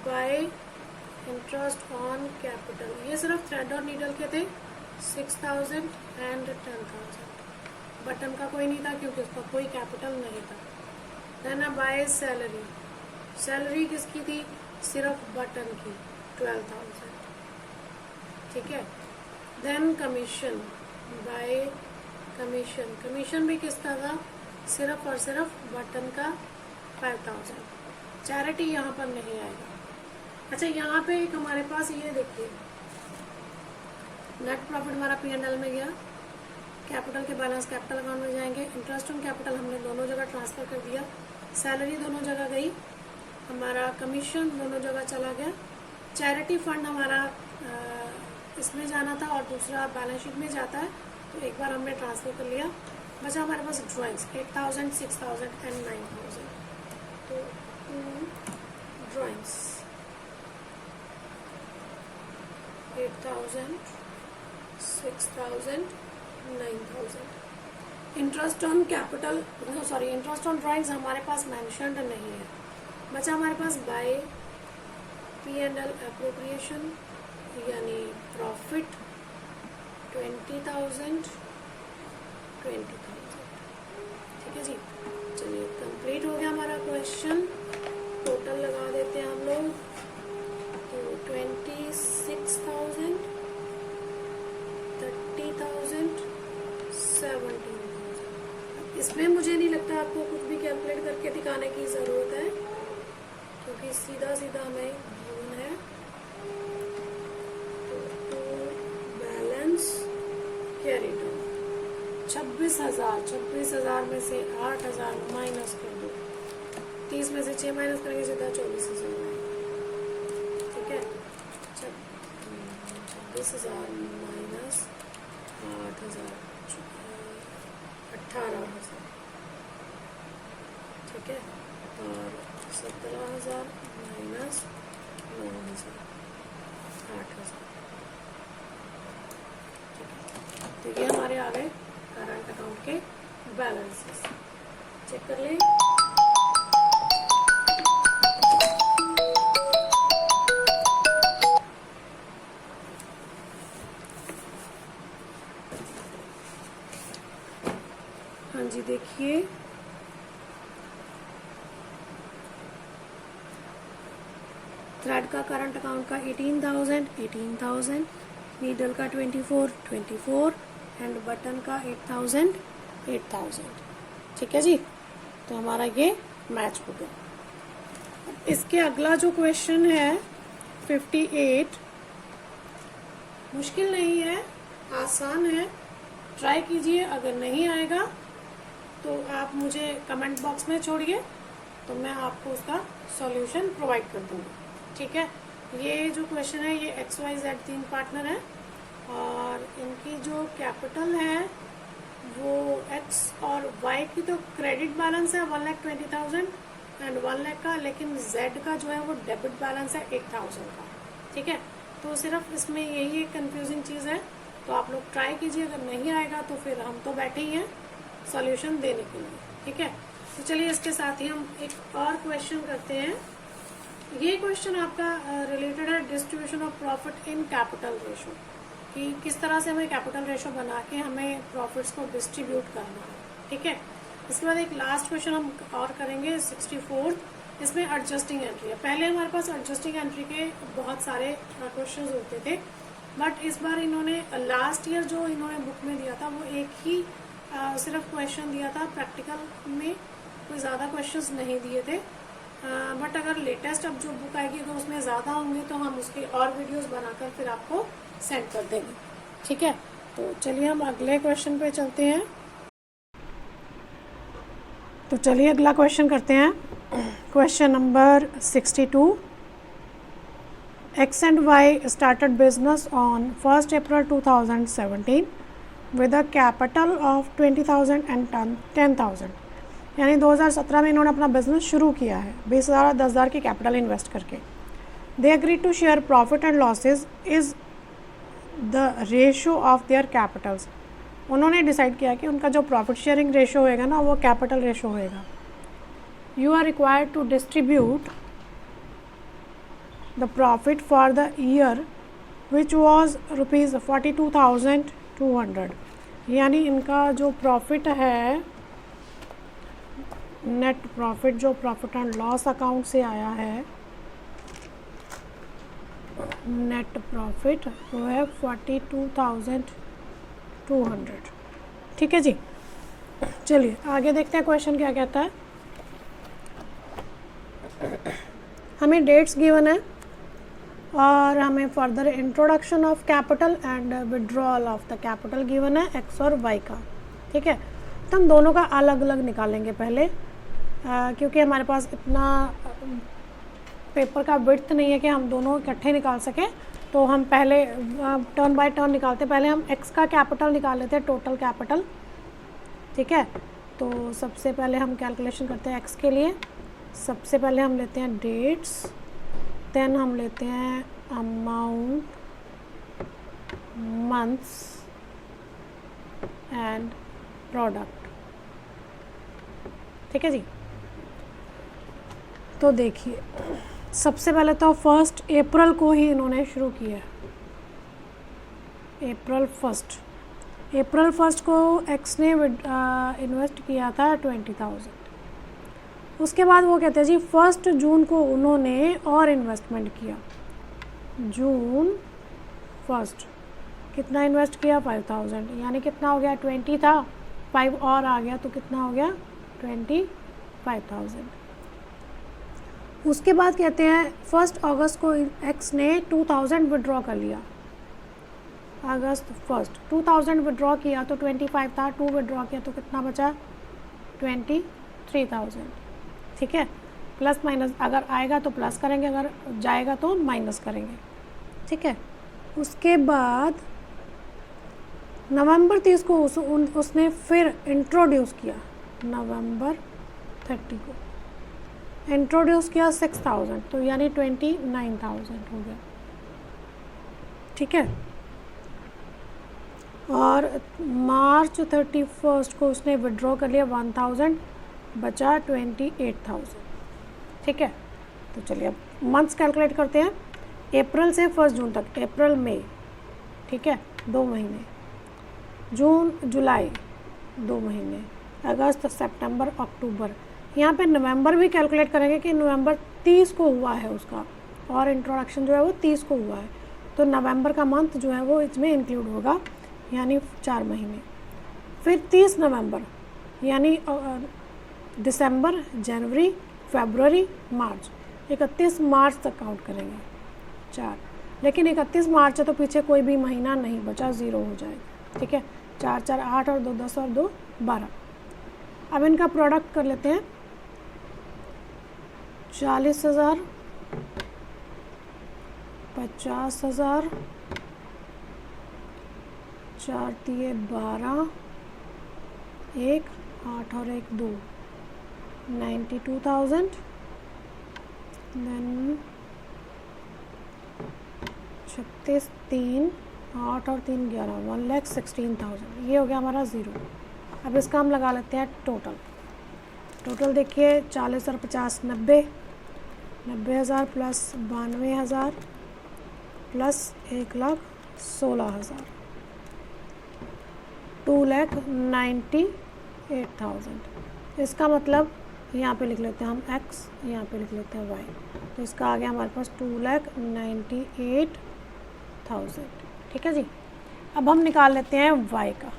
बाय इंटरेस्ट ऑन कैपिटल, ये सिर्फ थ्रेड और नीडल के थे 6,000 एंड 10,000। बटन का कोई नहीं था क्योंकि उसका कोई कैपिटल नहीं था। देन बाय सैलरी, सैलरी किसकी थी, सिर्फ बटन की 12,000। ठीक है, then commission, by commission, commission भी किसका था, सिर्फ और सिर्फ बटन का 5,000। चैरिटी यहाँ पर नहीं आएगा। अच्छा, यहाँ पे एक हमारे पास ये देखिए नेट प्रॉफिट हमारा P&L में गया, कैपिटल के बैलेंस कैपिटल अकाउंट में जाएंगे, इंटरेस्ट ऑन कैपिटल हमने दोनों जगह ट्रांसफर कर दिया, सैलरी दोनों जगह गई, हमारा कमीशन दोनों जगह चला गया, चैरिटी फंड हमारा इसमें जाना था और दूसरा बैलेंस शीट में जाता है, तो एक बार हमने ट्रांसफर कर लिया। बचा हमारे पास ड्राइंग्स 8000, 6000 एंड 9000। तो drawings 8000, 6000, 9000। Interest on capital interest on drawings हमारे पास मेंशन्ड नहीं है। बचा हमारे पास बाय P&L एप्रोप्रिएशन यानी प्रॉफिट 20,000, 20,000। ठीक है जी, चलिए कंप्लीट हो गया हमारा क्वेश्चन। टोटल लगा देते हैं हम लोग, तो 26,000, 30,000, 17,000। इसमें मुझे नहीं लगता आपको कुछ भी कैलकुलेट करके दिखाने की ज़रूरत है, क्योंकि सीधा सीधा हमें गिवन है। तो बैलेंस कैरिड 26,000 में से 8,000 माइनस कर दो, 30 में से 6 माइनस करेंगे सीधा 24,000 आएगा। ठीक है, 26,000 माइनस 8,000 18,000। ठीक है, और 17,000 माइनस 9,000 8,000। तो ये हमारे आ गए करंट अकाउंट के बैलेंसेस। चेक कर लें। हाँ जी, देखिए थ्रेड का करंट अकाउंट का 18,000, नीडल का 24 एंड बटन का 8,000। ठीक है जी, तो हमारा ये मैच हो गया। इसके अगला जो क्वेश्चन है 58, मुश्किल नहीं है, आसान है, ट्राई कीजिए। अगर नहीं आएगा तो आप मुझे कमेंट बॉक्स में छोड़िए, तो मैं आपको उसका सॉल्यूशन प्रोवाइड कर दूंगी। ठीक है, ये जो क्वेश्चन है ये XYZ 3 पार्टनर है और इनकी जो कैपिटल है वो X और Y की तो क्रेडिट बैलेंस है 1,20,000 एंड 1 लाख का, लेकिन Z का जो है वो डेबिट बैलेंस है 8,000 का। ठीक है, तो सिर्फ इसमें यही एक कंफ्यूजिंग चीज़ है, तो आप लोग ट्राई कीजिए। अगर नहीं आएगा तो फिर हम तो बैठे ही हैं सॉल्यूशन देने के लिए। ठीक है, तो चलिए इसके साथ ही हम एक और क्वेश्चन करते हैं। ये क्वेश्चन आपका रिलेटेड है distribution of profit in capital ratio, कि किस तरह से हमें कैपिटल रेशो बना के हमें प्रॉफिट्स को डिस्ट्रीब्यूट करना है। ठीक है, इसके बाद एक लास्ट क्वेश्चन हम और करेंगे 64। इसमें एडजस्टिंग एंट्री है। पहले हमारे पास एडजस्टिंग एंट्री के बहुत सारे क्वेश्चंस होते थे, बट इस बार इन्होंने लास्ट ईयर जो इन्होंने बुक में दिया था वो एक ही सिर्फ क्वेश्चन दिया था, प्रैक्टिकल में कोई ज़्यादा क्वेश्चंस नहीं दिए थे। बट अगर लेटेस्ट अब जो बुक आएगी तो उसमें ज़्यादा होंगे, तो हम उसके और वीडियोस बनाकर फिर आपको सेंड कर देंगे। ठीक है, तो चलिए हम अगले क्वेश्चन पे चलते हैं। तो चलिए अगला क्वेश्चन करते हैं। Question number 62। X and Y started business on 1st April 2017 with a capital of 20,000 and 10,000। यानी 2017 में इन्होंने अपना बिजनेस शुरू किया है 20,000 10,000 की कैपिटल इन्वेस्ट करके। They agree to share profit and losses is the ratio of their capitals. उन्होंने डिसाइड किया कि उनका जो प्रॉफिट शेयरिंग रेशो होएगा ना वो कैपिटल रेशो होएगा। You are required to distribute the profit for the year which was ₹42,200। यानी इनका जो प्रॉफिट है, नेट प्रॉफिट जो प्रॉफिट एंड लॉस अकाउंट से आया है, नेट प्रॉफिट वो है 42,200। ठीक है जी, चलिए आगे देखते हैं क्वेश्चन क्या कहता है। हमें डेट्स गिवन है और हमें further introduction of capital and withdrawal of the capital given है X और Y का। ठीक है, तो हम दोनों का अलग अलग निकालेंगे पहले, क्योंकि हमारे पास इतना पेपर का विड्थ नहीं है कि हम दोनों इकट्ठे निकाल सकें। तो हम पहले टर्न बाय टर्न निकालते हैं। पहले हम X का कैपिटल निकाल लेते हैं, टोटल कैपिटल। ठीक है। तो सबसे पहले हम कैलकुलेशन करते हैं एक्स के लिए। सबसे पहले हम लेते हैं डेट्स, देन हम लेते हैं अमाउंट, मंथ्स एंड प्रोडक्ट। ठीक है जी। तो देखिए सबसे पहले तो 1 अप्रैल को ही इन्होंने शुरू किया। अप्रैल 1 को एक्स ने इन्वेस्ट किया था 20,000। उसके बाद वो कहते हैं जी 1 जून को उन्होंने और इन्वेस्टमेंट किया। जून 1 कितना इन्वेस्ट किया 5,000, यानी कितना हो गया 20 था, 5 और आ गया तो कितना हो गया 25,000। उसके बाद कहते हैं 1 अगस्त को एक्स ने 2,000 विड्रॉ कर लिया। अगस्त 1 2,000 विड्रॉ किया तो 25 था, 2 विड्रॉ किया तो कितना बचा 23,000। ठीक है। प्लस माइनस अगर आएगा तो प्लस करेंगे, अगर जाएगा तो माइनस करेंगे। ठीक है। उसके बाद नवंबर 30 को उसने फिर इंट्रोड्यूस किया। नवंबर 30 को इंट्रोड्यूस किया 6,000, तो यानी 29,000 हो गया। ठीक है। और मार्च 31 को उसने विड्रॉ कर लिया 1,000, बचा 28,000। ठीक है। तो चलिए अब मंथ्स कैलकुलेट करते हैं। अप्रैल से 1 जून तक, अप्रैल मई, ठीक है 2 महीने, जून जुलाई 2 महीने, अगस्त सितंबर अक्टूबर। यहाँ पे नवंबर भी कैलकुलेट करेंगे कि नवंबर 30 को हुआ है उसका, और इंट्रोडक्शन जो है वो 30 को हुआ है, तो नवंबर का मंथ जो है वो इसमें इंक्लूड होगा, यानी 4 महीने। फिर 30 नवंबर यानी दिसंबर, जनवरी, फरवरी, मार्च, 31 मार्च तक काउंट करेंगे 4। लेकिन 31 मार्च है तो पीछे कोई भी महीना नहीं बचा, 0 हो जाएगा। ठीक है। 4 4 8 और 2 10 और 2 12। अब इनका प्रोडक्ट कर लेते हैं। 40,000, 50,000, 4 तिये 12, 1 8 और 1 2, 92,000, देन 36 3 8 और 3 11, 1,16,000। ये हो गया हमारा 0। अब इसका हम लगा लेते हैं टोटल देखिए 40 और 50 90, 90,000 प्लस 92,000 प्लस 1,16,000, 2,98,000। इसका मतलब यहाँ पे लिख लेते हैं हम x, यहाँ पे लिख लेते हैं y, तो इसका आ गया हमारे पास 2,98,000। ठीक है जी। अब हम निकाल लेते हैं y का।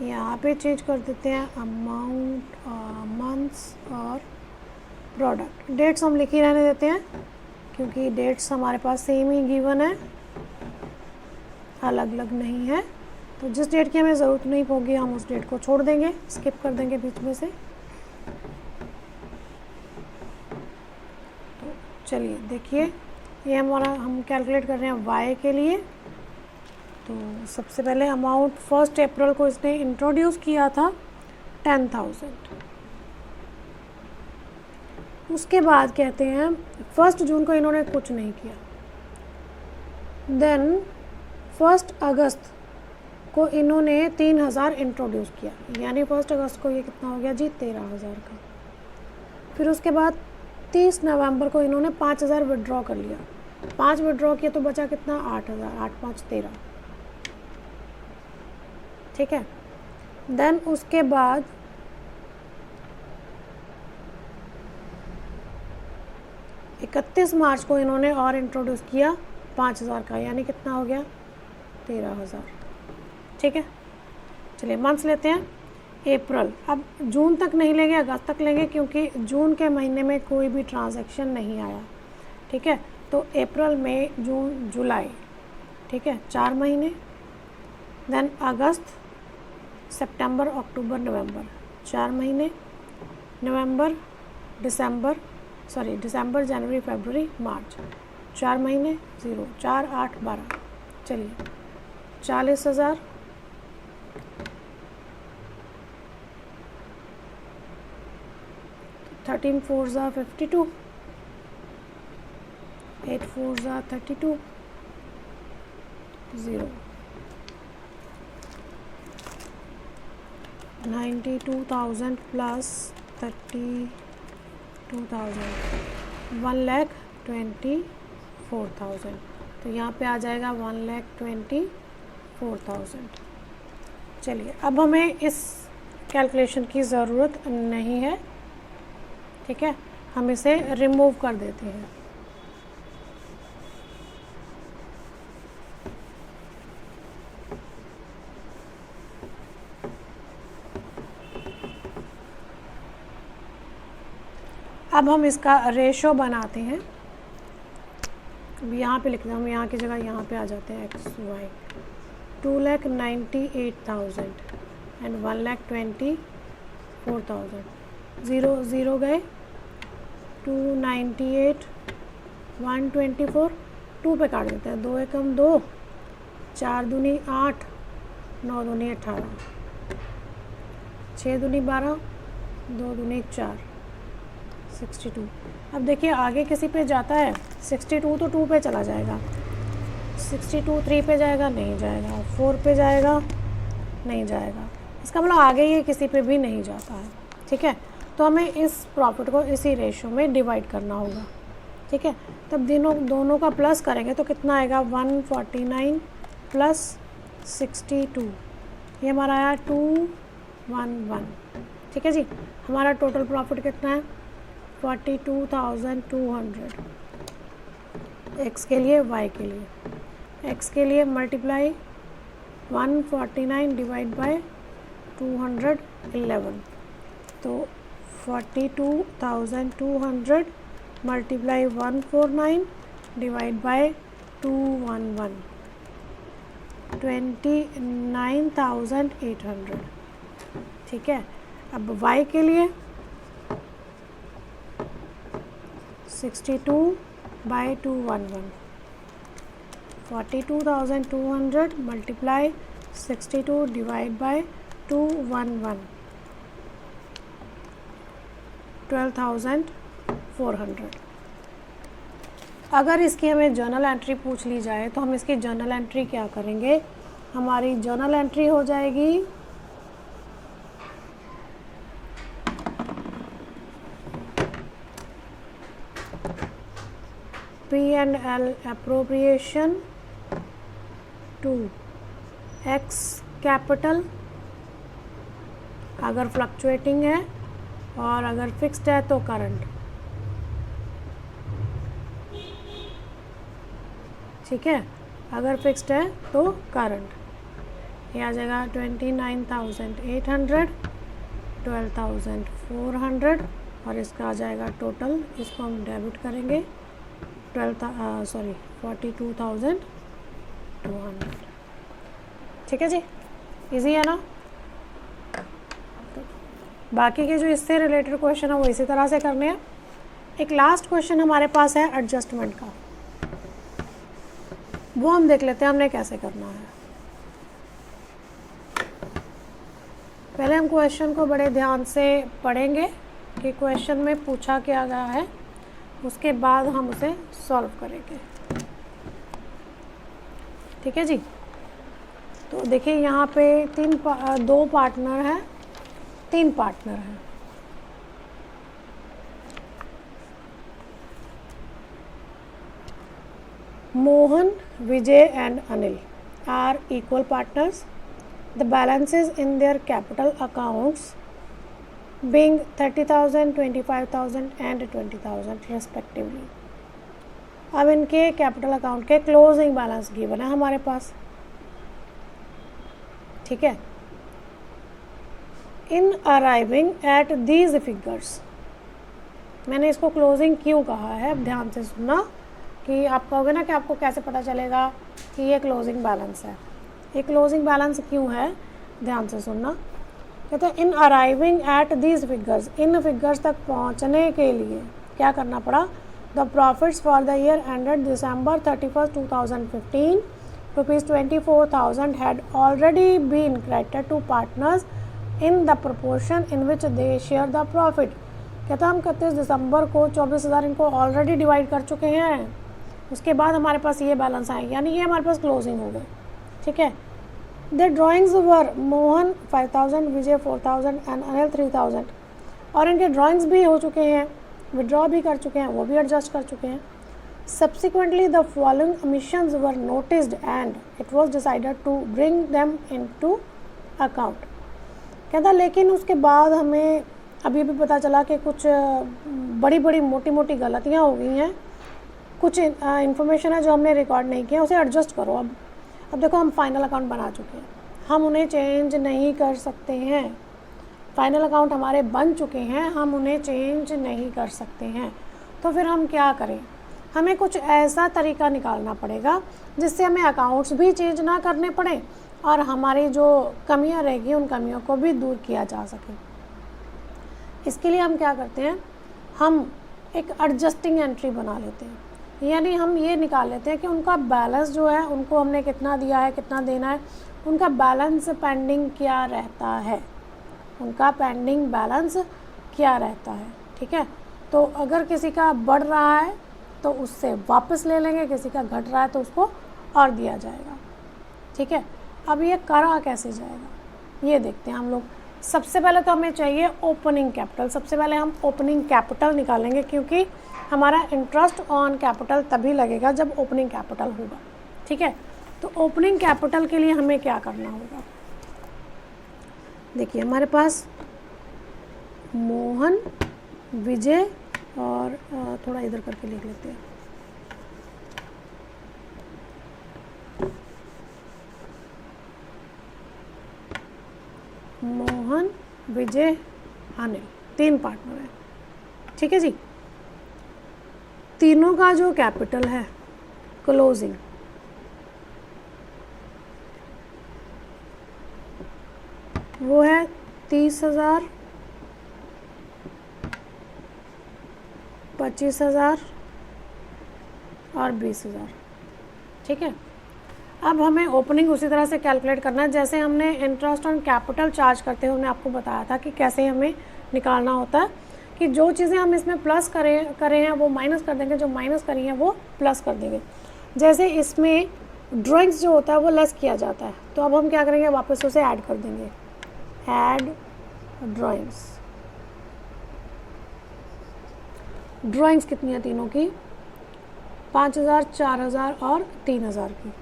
यहाँ पे चेंज कर देते हैं अमाउंट, मंथ्स और प्रोडक्ट। डेट्स हम लिख ही रहने देते हैं क्योंकि डेट्स हमारे पास सेम ही गिवन है, अलग अलग नहीं है। तो जिस डेट की हमें ज़रूरत नहीं होगी हम उस डेट को छोड़ देंगे, स्किप कर देंगे बीच में से। तो चलिए देखिए ये हमारा हम कैलकुलेट कर रहे हैं y के लिए। तो सबसे पहले अमाउंट 1 अप्रैल को इसने इंट्रोड्यूस किया था 10,000। उसके बाद कहते हैं 1 जून को इन्होंने कुछ नहीं किया। देन 1 अगस्त को इन्होंने 3,000 इंट्रोड्यूस किया, यानी 1 अगस्त को ये कितना हो गया जी 13,000 का। फिर उसके बाद 30 नवंबर को इन्होंने 5,000 विड्रॉ कर लिया। 5 विड्रॉ किया तो बचा कितना 8,000, 8 5 13। ठीक है। देन उसके बाद 31 मार्च को इन्होंने और इंट्रोड्यूस किया 5,000 का, यानी कितना हो गया 13,000। ठीक है। चलिए मंथ्स लेते हैं। अप्रैल, अब जून तक नहीं लेंगे, अगस्त तक लेंगे क्योंकि जून के महीने में कोई भी ट्रांजैक्शन नहीं आया। ठीक है। तो अप्रैल, मई, जून, जुलाई, ठीक है 4 महीने। देन अगस्त, सितंबर, अक्टूबर, नवंबर 4 महीने। नवंबर, दिसंबर, जनवरी, फरवरी, मार्च 4 महीने, 0 4 8 12। चलिए 40,000, 13 4 ज़ा 52, 8 4 ज़ा 32, 0, 92,000 प्लस 32,000, 1,24,000। तो यहाँ पे आ जाएगा 1,24,000। चलिए, अब हमें इस कैलकुलेशन की ज़रूरत नहीं है, ठीक है, हम इसे रिमूव कर देते हैं। अब हम इसका रेशो बनाते हैं। अब यहाँ पे लिखते हैं हम, यहाँ की जगह यहाँ पे आ जाते हैं एक्स वाई। 2,98,000 एंड 1,24,000, 0 0 गए, 298, 124, 2 पे काट देते हैं, 2 एकम 2, 4 दूनी 8, 9 दूनी 18, 6 दूनी 12, 2 दूनी 4, 62। अब देखिए आगे किसी पे जाता है 62 तो 2 पे चला जाएगा, 62 3 पे जाएगा, नहीं जाएगा, 4 पे जाएगा, नहीं जाएगा, इसका मतलब आगे ये किसी पे भी नहीं जाता है, ठीक है। तो हमें इस प्रॉफिट को इसी रेशो में डिवाइड करना होगा, ठीक है। तब दोनों का प्लस करेंगे तो कितना आएगा, 149 प्लस 62, ये हमारा आया 211, ठीक है जी। हमारा टोटल प्रॉफिट कितना है, 42,200, एक्स के लिए, वाई के लिए। एक्स के लिए मल्टीप्लाई 149 डिवाइड बाय 211, तो 42,200 मल्टीप्लाई 149 डिवाइड बाय 211, 29,800, ठीक है। अब वाई के लिए 62 बाय 211, 42,200 मल्टीप्लाई 62 डिवाइड बाय 211, 12,400। अगर इसकी हमें जर्नल एंट्री पूछ ली जाए तो हम इसकी जर्नल एंट्री क्या करेंगे, हमारी जर्नल एंट्री हो जाएगी P&L appropriation to X capital, अगर फ्लक्चुएटिंग है, और अगर फिक्स्ड है तो करंट, ठीक है। अगर फिक्स्ड है तो करंट, ये आ जाएगा 29,800, 12,400, और इसका आ जाएगा टोटल, इसको हम डेबिट करेंगे 42,200, ठीक है जी, इजी है ना। तो बाकी के जो इससे रिलेटेड क्वेश्चन है वो इसी तरह से करने हैं। एक लास्ट क्वेश्चन हमारे पास है एडजस्टमेंट का, वो हम देख लेते हैं हमने कैसे करना है। पहले हम क्वेश्चन को बड़े ध्यान से पढ़ेंगे कि क्वेश्चन में पूछा क्या गया है, उसके बाद हम उसे सॉल्व करेंगे, ठीक है जी। तो देखिए यहाँ पे दो पार्टनर हैं, 3 पार्टनर हैं। Mohan, Vijay and Anil are equal partners. The balances in their capital accounts being 30,000, 25,000 and 20,000 respectively. अब इनके कैपिटल अकाउंट के क्लोजिंग बैलेंस गिवन है हमारे पास, ठीक है। इन अराइविंग एट दीज फिगर्स, मैंने इसको क्लोजिंग क्यों कहा है, अब ध्यान से सुनना कि आप कहोगे ना कि आपको कैसे पता चलेगा कि ये क्लोजिंग बैलेंस है। ये क्लोजिंग बैलेंस क्यों है, ध्यान से सुनना। कहते हैं in arriving at these figures, इन फिगर्स तक पहुंचने के लिए क्या करना पड़ा, the profits for the year ended December 31, 2015 ₹24,000 had already been credited to partners in the proportion in which they share the profit। कहता हम 31 दिसंबर को 24,000 इनको ऑलरेडी डिवाइड कर चुके हैं, उसके बाद हमारे पास ये बैलेंस आए, यानी ये हमारे पास क्लोजिंग हो गई। ठीक है, the drawings were Mohan 5,000, Vijay 4,000 and Anil 3,000, और इनके ड्राइंग्स भी हो चुके हैं, विड्रॉ भी कर चुके हैं, वो भी एडजस्ट कर चुके हैं। Subsequently, the following omissions were noticed and it was decided to bring them into account. कहता लेकिन उसके बाद हमें अभी भी पता चला कि कुछ बड़ी बड़ी मोटी मोटी गलतियाँ हो गई हैं, कुछ इन्फॉर्मेशन है जो हमने रिकॉर्ड नहीं किया, उसे एडजस्ट करो। अब देखो हम फाइनल अकाउंट बना चुके हैं, हम उन्हें चेंज नहीं कर सकते हैं। फाइनल अकाउंट हमारे बन चुके हैं, हम उन्हें चेंज नहीं कर सकते हैं। तो फिर हम क्या करें? हमें कुछ ऐसा तरीका निकालना पड़ेगा जिससे हमें अकाउंट्स भी चेंज ना करने पड़े और हमारी जो कमियां रहेगी उन कमियों को भी दूर किया जा सके। इसके लिए हम क्या करते हैं, हम एक एडजस्टिंग एंट्री बना लेते हैं, यानी हम ये निकाल लेते हैं कि उनका बैलेंस जो है, उनको हमने कितना दिया है, कितना देना है, उनका बैलेंस पेंडिंग क्या रहता है, उनका पेंडिंग बैलेंस क्या रहता है। ठीक है, तो अगर किसी का बढ़ रहा है तो उससे वापस ले लेंगे, किसी का घट रहा है तो उसको और दिया जाएगा। ठीक है, अब ये करा कैसे जाएगा ये देखते हैं हम लोग। सबसे पहले तो हमें चाहिए ओपनिंग कैपिटल। सबसे पहले हम ओपनिंग कैपिटल निकालेंगे, क्योंकि हमारा इंटरेस्ट ऑन कैपिटल तभी लगेगा जब ओपनिंग कैपिटल होगा। ठीक है, तो ओपनिंग कैपिटल के लिए हमें क्या करना होगा, देखिए हमारे पास मोहन, विजय और थोड़ा इधर करके लिख लेते हैं, मोहन, विजय, अनिल, 3 पार्टनर हैं। ठीक है जी, तीनों का जो कैपिटल है क्लोजिंग वो है 30,000, 25,000 और 20,000। ठीक है, अब हमें ओपनिंग उसी तरह से कैलकुलेट करना है जैसे हमने इंटरेस्ट ऑन कैपिटल चार्ज करते हुए हमने आपको बताया था कि कैसे हमें निकालना होता है, कि जो चीज़ें हम इसमें प्लस करे हैं वो माइनस कर देंगे, जो माइनस करी हैं वो प्लस कर देंगे। जैसे इसमें ड्राइंग्स जो होता है वो लेस किया जाता है, तो अब हम क्या करेंगे, वापस उसे ऐड कर देंगे, ऐड ड्राइंग्स। ड्राइंग्स कितनी है तीनों की, 5,000, 4,000 और 3,000 की।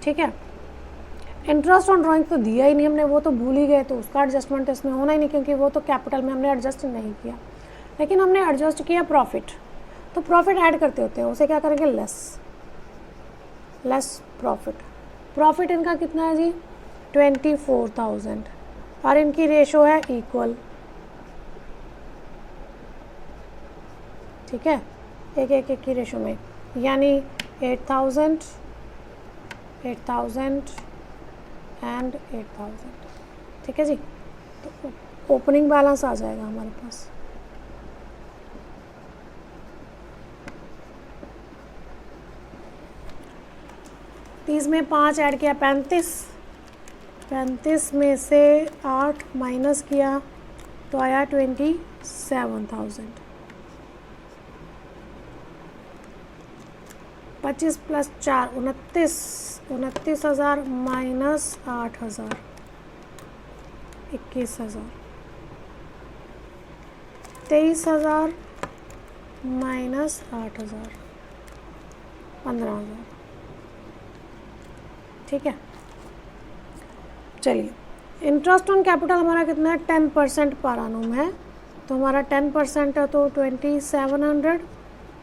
ठीक है, इंटरेस्ट ऑन ड्राइंग तो दिया ही नहीं हमने, वो तो भूल ही गए, तो उसका एडजस्टमेंट इसमें होना ही नहीं, क्योंकि वो तो कैपिटल में हमने एडजस्ट नहीं किया। लेकिन हमने एडजस्ट किया प्रॉफिट, तो प्रॉफिट ऐड करते होते हैं, उसे क्या करेंगे, लेस प्रॉफिट। प्रॉफिट इनका कितना है जी, 24,000 और इनकी रेशो है इक्वल। ठीक है, एक की रेशो में, यानी 8,000 एंड 8,000। ठीक है जी, तो ओपनिंग बैलेंस आ जाएगा हमारे पास। तीस में 5 ऐड किया, 35 में से 8 माइनस किया तो आया 27,000। 25 + 4 29,000 माइनस 8,000 21,000। 23,000 माइनस 8,000 15,000। ठीक है, चलिए इंटरेस्ट ऑन कैपिटल हमारा कितना है, 10% पर annum है, तो हमारा 10% है तो 2,700,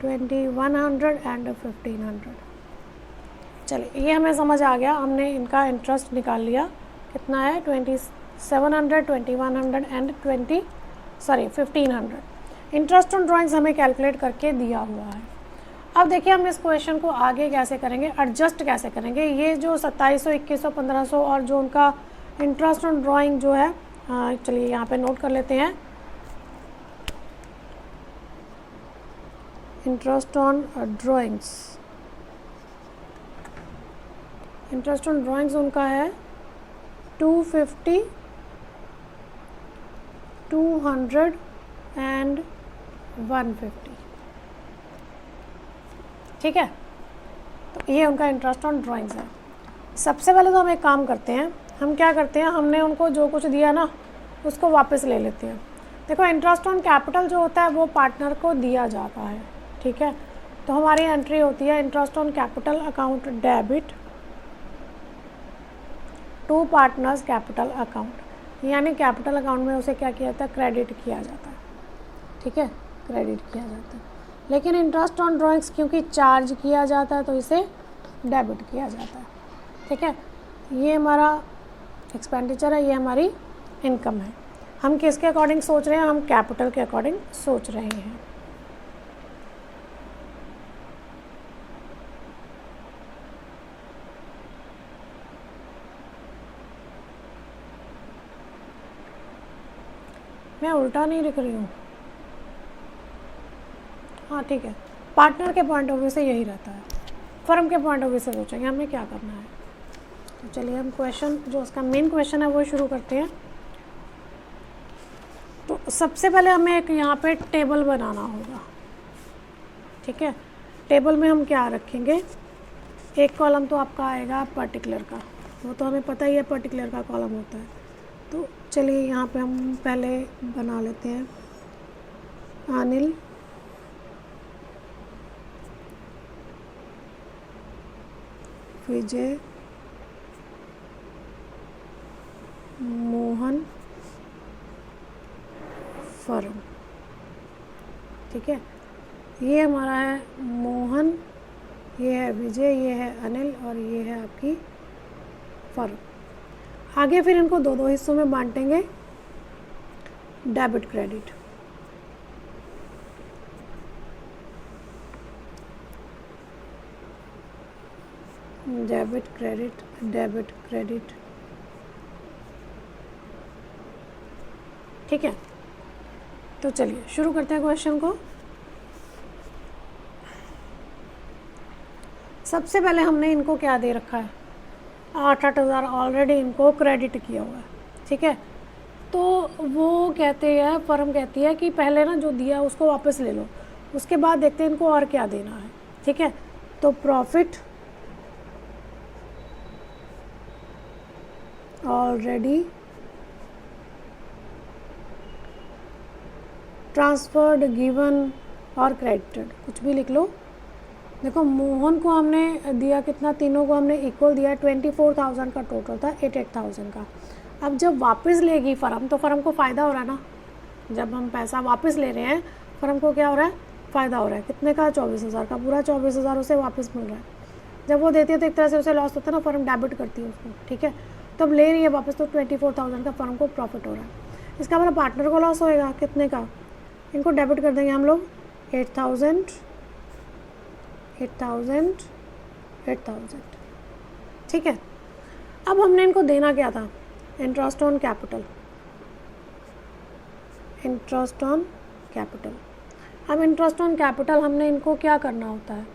2,100 एंड 1,500। चलिए ये हमें समझ आ गया, हमने इनका इंटरेस्ट निकाल लिया, कितना है 2,700, 2,100 एंड 1,500। इंटरेस्ट ऑन ड्राइंग्स हमें कैलकुलेट करके दिया हुआ है। अब देखिए हम इस क्वेश्चन को आगे कैसे करेंगे, एडजस्ट कैसे करेंगे। ये जो 2700, 2100, 1500 और जो उनका इंटरेस्ट ऑन ड्राइंग जो है, चलिए यहाँ पे नोट कर लेते हैं, interest on drawings, interest on drawings उनका है 250, 200 एंड 150। ठीक है, तो ये उनका इंटरेस्ट ऑन ड्राइंग्स है। सबसे पहले तो हम एक काम करते हैं, हम क्या करते हैं, हमने उनको जो कुछ दिया ना उसको वापस ले लेते हैं। देखो इंटरेस्ट ऑन कैपिटल जो होता है वो पार्टनर को दिया जाता है। ठीक है, तो हमारी एंट्री होती है interest on capital account debit to partners capital account, यानी कैपिटल अकाउंट में उसे क्या किया जाता है, क्रेडिट किया जाता है। ठीक है, क्रेडिट किया जाता है। लेकिन इंटरेस्ट ऑन ड्राइंग्स क्योंकि चार्ज किया जाता है तो इसे डेबिट किया जाता है। ठीक है, ये हमारा एक्सपेंडिचर है, ये हमारी इनकम है। हम किसके अकॉर्डिंग सोच रहे हैं, हम कैपिटल के अकॉर्डिंग सोच रहे हैं। मैं उल्टा नहीं लिख रही हूँ, हाँ ठीक है, पार्टनर के पॉइंट ऑफ व्यू से यही रहता है, फर्म के पॉइंट ऑफ व्यू से सोचेंगे हमें क्या करना है। तो चलिए हम क्वेश्चन जो उसका मेन क्वेश्चन है वो शुरू करते हैं। तो सबसे पहले हमें एक यहाँ पे टेबल बनाना होगा। ठीक है, टेबल में हम क्या रखेंगे, एक कॉलम तो आपका आएगा पर्टिकुलर का, वो तो हमें पता ही है पर्टिकुलर का कॉलम होता है। तो चलिए यहाँ पे हम पहले बना लेते हैं अनिल, विजय, मोहन, फर्म। ठीक है, ये हमारा है मोहन, ये है विजय, ये है अनिल और ये है आपकी फर्म। आगे फिर इनको दो दो हिस्सों में बांटेंगे, debit credit. Debit credit, debit credit. ठीक है, तो चलिए शुरू करते हैं क्वेश्चन को। सबसे पहले हमने इनको क्या दे रखा है, 8,000 ऑलरेडी इनको क्रेडिट किया हुआ है। ठीक है, तो वो कहते हैं, फर्म कहती है कि पहले ना जो दिया उसको वापस ले लो, उसके बाद देखते हैं इनको और क्या देना है। ठीक है, तो प्रॉफिट ऑलरेडी ट्रांसफर्ड, गिवन और क्रेडिटेड, कुछ भी लिख लो। देखो मोहन को हमने दिया कितना, तीनों को हमने इक्वल दिया, 24,000 का टोटल था, 88,000 का। अब जब वापस लेगी फर्म तो फर्म को फ़ायदा हो रहा है ना, जब हम पैसा वापस ले रहे हैं फर्म को क्या हो रहा है, फ़ायदा हो रहा है। कितने का, 24,000 का, पूरा 24,000 उसे वापस मिल रहा है। जब वो देती है तो एक तरह से उसे लॉस होता है ना, फर्म डेबिट करती है उसको। ठीक है, तब ले रही है वापस तो 24,000 का फर्म को प्रॉफिट हो रहा है। इसका मतलब पार्टनर को लॉस होएगा, कितने का, इनको डेबिट कर देंगे हम लोग 8,000, 8,000, 8,000। ठीक है, अब हमने इनको देना क्या था, interest on capital, interest on capital. अब इंटरेस्ट ऑन कैपिटल हमने इनको क्या करना होता है,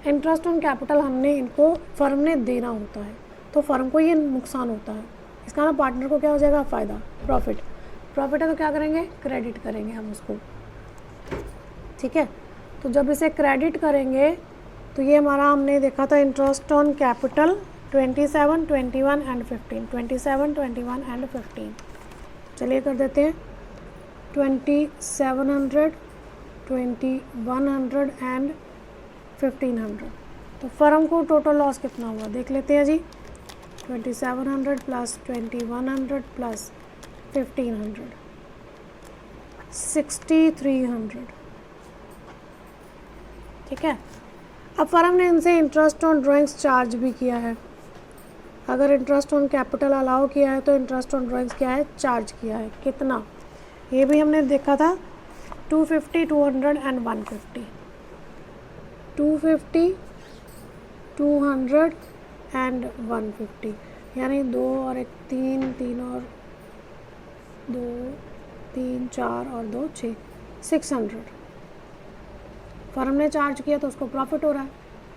इंटरेस्ट ऑन कैपिटल हमने इनको फर्म ने देना होता है, तो फर्म को ये नुकसान होता है, इसका ना पार्टनर को क्या हो जाएगा, फ़ायदा, प्रॉफिट। प्रॉफिट है तो क्या करेंगे, क्रेडिट करेंगे हम उसको। ठीक है, तो जब इसे क्रेडिट करेंगे तो ये हमारा हमने देखा था interest on capital 27, 21 and 15, 27, 21 and 15। चलिए कर देते हैं 2700, 2100 एंड 1500। तो फर्म को टोटल लॉस कितना हुआ देख लेते हैं जी, 2700 प्लस 2100 प्लस 1500, 6300। ठीक है, अब फर्म ने इनसे इंटरेस्ट ऑन ड्राइंग्स चार्ज भी किया है। अगर इंटरेस्ट ऑन कैपिटल अलाउ किया है तो इंटरेस्ट ऑन ड्राइंग्स क्या है, चार्ज किया है। कितना, ये भी हमने देखा था, 250, 200 एंड 150, 250, 200 एंड 150, यानी 2 और 1 3, 3 और 2 3 4 और 2 6, 600। फर्म ने चार्ज किया तो उसको प्रॉफिट हो रहा है,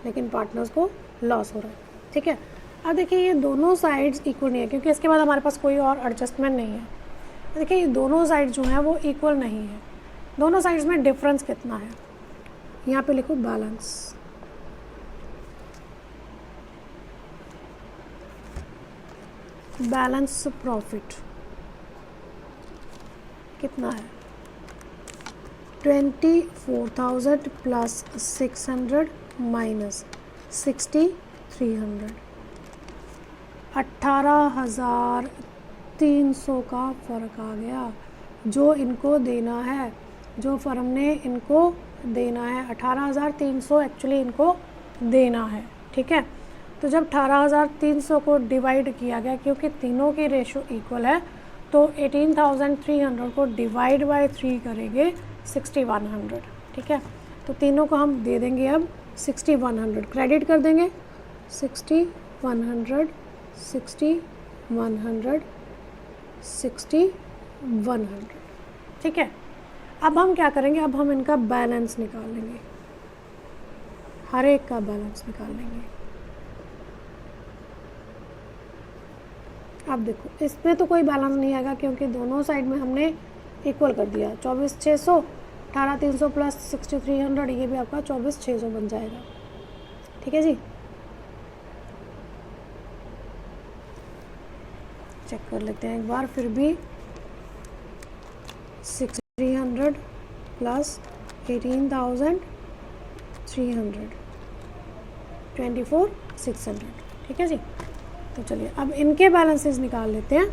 लेकिन पार्टनर्स को लॉस हो रहा है। ठीक है, अब देखिए ये दोनों साइड्स इक्वल नहीं है क्योंकि इसके बाद हमारे पास कोई और एडजस्टमेंट नहीं है। देखिए ये दोनों साइड जो हैं वो इक्वल नहीं है, दोनों साइड्स में डिफरेंस कितना है। यहाँ पे लिखो बैलेंस, बैलेंस प्रॉफिट कितना है 24,000 प्लस 600 माइनस 6,300, 18,300 का फ़र्क आ गया जो इनको देना है, जो फर्म ने इनको देना है 18,300 एक्चुअली इनको देना है। ठीक है, तो जब 18,300 को डिवाइड किया गया क्योंकि तीनों की रेशो इक्वल है तो 18,300 को डिवाइड बाय 3 करेंगे 6,100। ठीक है, तो तीनों को हम दे देंगे अब 6,100, क्रेडिट कर देंगे 6,100 6,100 6,100। ठीक है, अब हम क्या करेंगे, अब हम इनका बैलेंस निकाल लेंगे, हर एक का बैलेंस निकाल लेंगे। अब देखो इसमें तो कोई बैलेंस नहीं आएगा क्योंकि दोनों साइड में हमने इक्वल कर दिया। 24,600 18,300 प्लस 6,300 ये भी आपका 24,600 बन जाएगा। ठीक है जी, चेक कर लेते हैं एक बार फिर भी। 6,300 प्लस 18,300 24,600। ठीक है जी, तो चलिए अब इनके बैलेंसेस निकाल लेते हैं।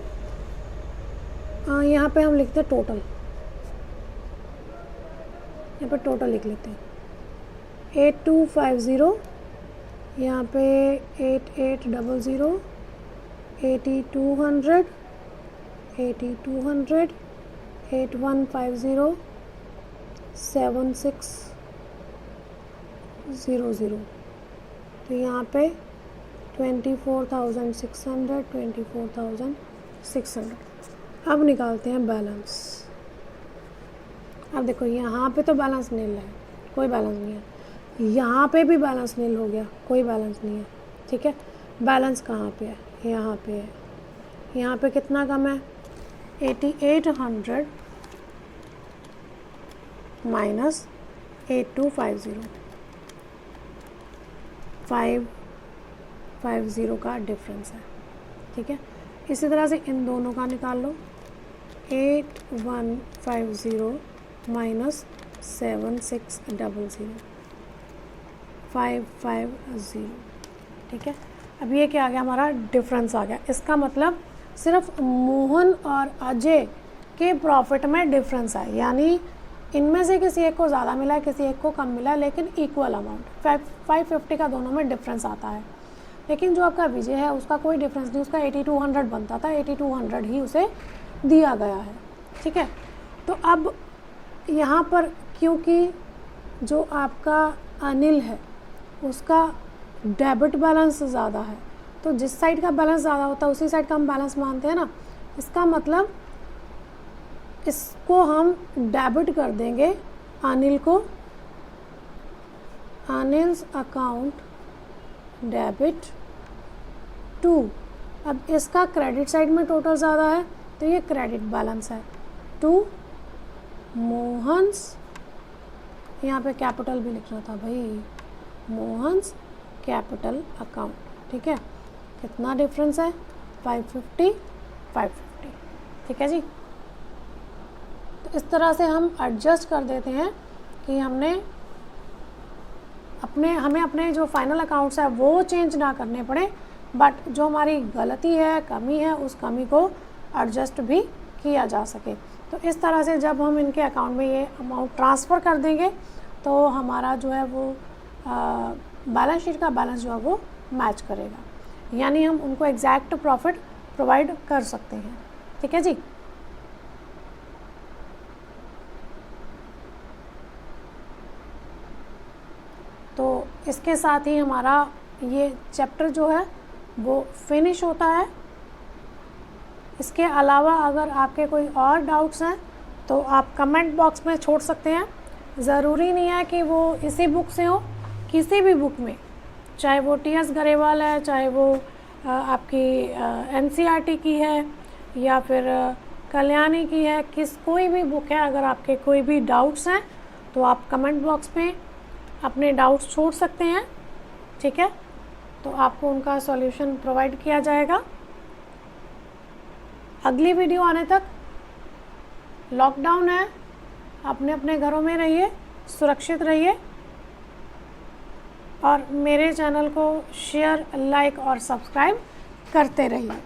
यहाँ पे हम लिखते हैं टोटल, यहाँ पे टोटल लिख लेते हैं 8,250, यहाँ पे 8,800 8,200 8,200 8,150 7,600। तो यहाँ पे 24,600 24,600। अब निकालते हैं बैलेंस। अब देखो यहाँ पे तो बैलेंस नील है, कोई बैलेंस नहीं है, यहाँ पे भी बैलेंस नील हो गया, कोई बैलेंस नहीं है। ठीक है, बैलेंस कहाँ पे है, यहाँ पे है। यहाँ पे कितना कम है 8,800 माइनस 8,250 550 का डिफरेंस है। ठीक है, इसी तरह से इन दोनों का निकाल लो 8,150 माइनस 7,600 550। ठीक है, अब ये क्या आ गया, हमारा डिफरेंस आ गया। इसका मतलब सिर्फ मोहन और अजय के प्रॉफिट में डिफरेंस है, यानी इनमें से किसी एक को ज़्यादा मिला है, किसी एक को कम मिला है, लेकिन इक्वल अमाउंट 550 का दोनों में डिफरेंस आता है। लेकिन जो आपका विजय है उसका कोई डिफरेंस नहीं, उसका 8,200 बनता था, 8,200 ही उसे दिया गया है। ठीक है, तो अब यहाँ पर क्योंकि जो आपका अनिल है उसका डेबिट बैलेंस ज़्यादा है, तो जिस साइड का बैलेंस ज़्यादा होता है उसी साइड का हम बैलेंस मानते हैं ना। इसका मतलब इसको हम डेबिट कर देंगे अनिल को, अनिल्स अकाउंट डेबिट टू। अब इसका क्रेडिट साइड में टोटल ज़्यादा है तो ये क्रेडिट बैलेंस है टू मोहन्स, यहाँ पे कैपिटल भी लिखना था भाई, मोहन्स कैपिटल अकाउंट। ठीक है, कितना डिफरेंस है 550 550। ठीक है जी, तो इस तरह से हम एडजस्ट कर देते हैं कि हमें अपने जो फाइनल अकाउंट्स है वो चेंज ना करने पड़े, बट जो हमारी गलती है, कमी है, उस कमी को एडजस्ट भी किया जा सके। तो इस तरह से जब हम इनके अकाउंट में ये अमाउंट ट्रांसफ़र कर देंगे तो हमारा जो है वो बैलेंस शीट का बैलेंस जो है वो मैच करेगा, यानी हम उनको एग्जैक्ट प्रॉफिट प्रोवाइड कर सकते हैं। ठीक है जी, तो इसके साथ ही हमारा ये चैप्टर जो है वो फिनिश होता है। इसके अलावा अगर आपके कोई और डाउट्स हैं तो आप कमेंट बॉक्स में छोड़ सकते हैं। ज़रूरी नहीं है कि वो इसी बुक से हो, किसी भी बुक में, चाहे वो टी.एस. गरेवाल है, चाहे वो आपकी एनसीईआरटी की है या फिर कल्याणी की है, कोई भी बुक है, अगर आपके कोई भी डाउट्स हैं तो आप कमेंट बॉक्स में अपने डाउट्स छोड़ सकते हैं, ठीक है। तो आपको उनका सॉल्यूशन प्रोवाइड किया जाएगा। अगली वीडियो आने तक, लॉकडाउन है, अपने अपने घरों में रहिए, सुरक्षित रहिए और मेरे चैनल को शेयर, लाइक और सब्सक्राइब करते रहिए।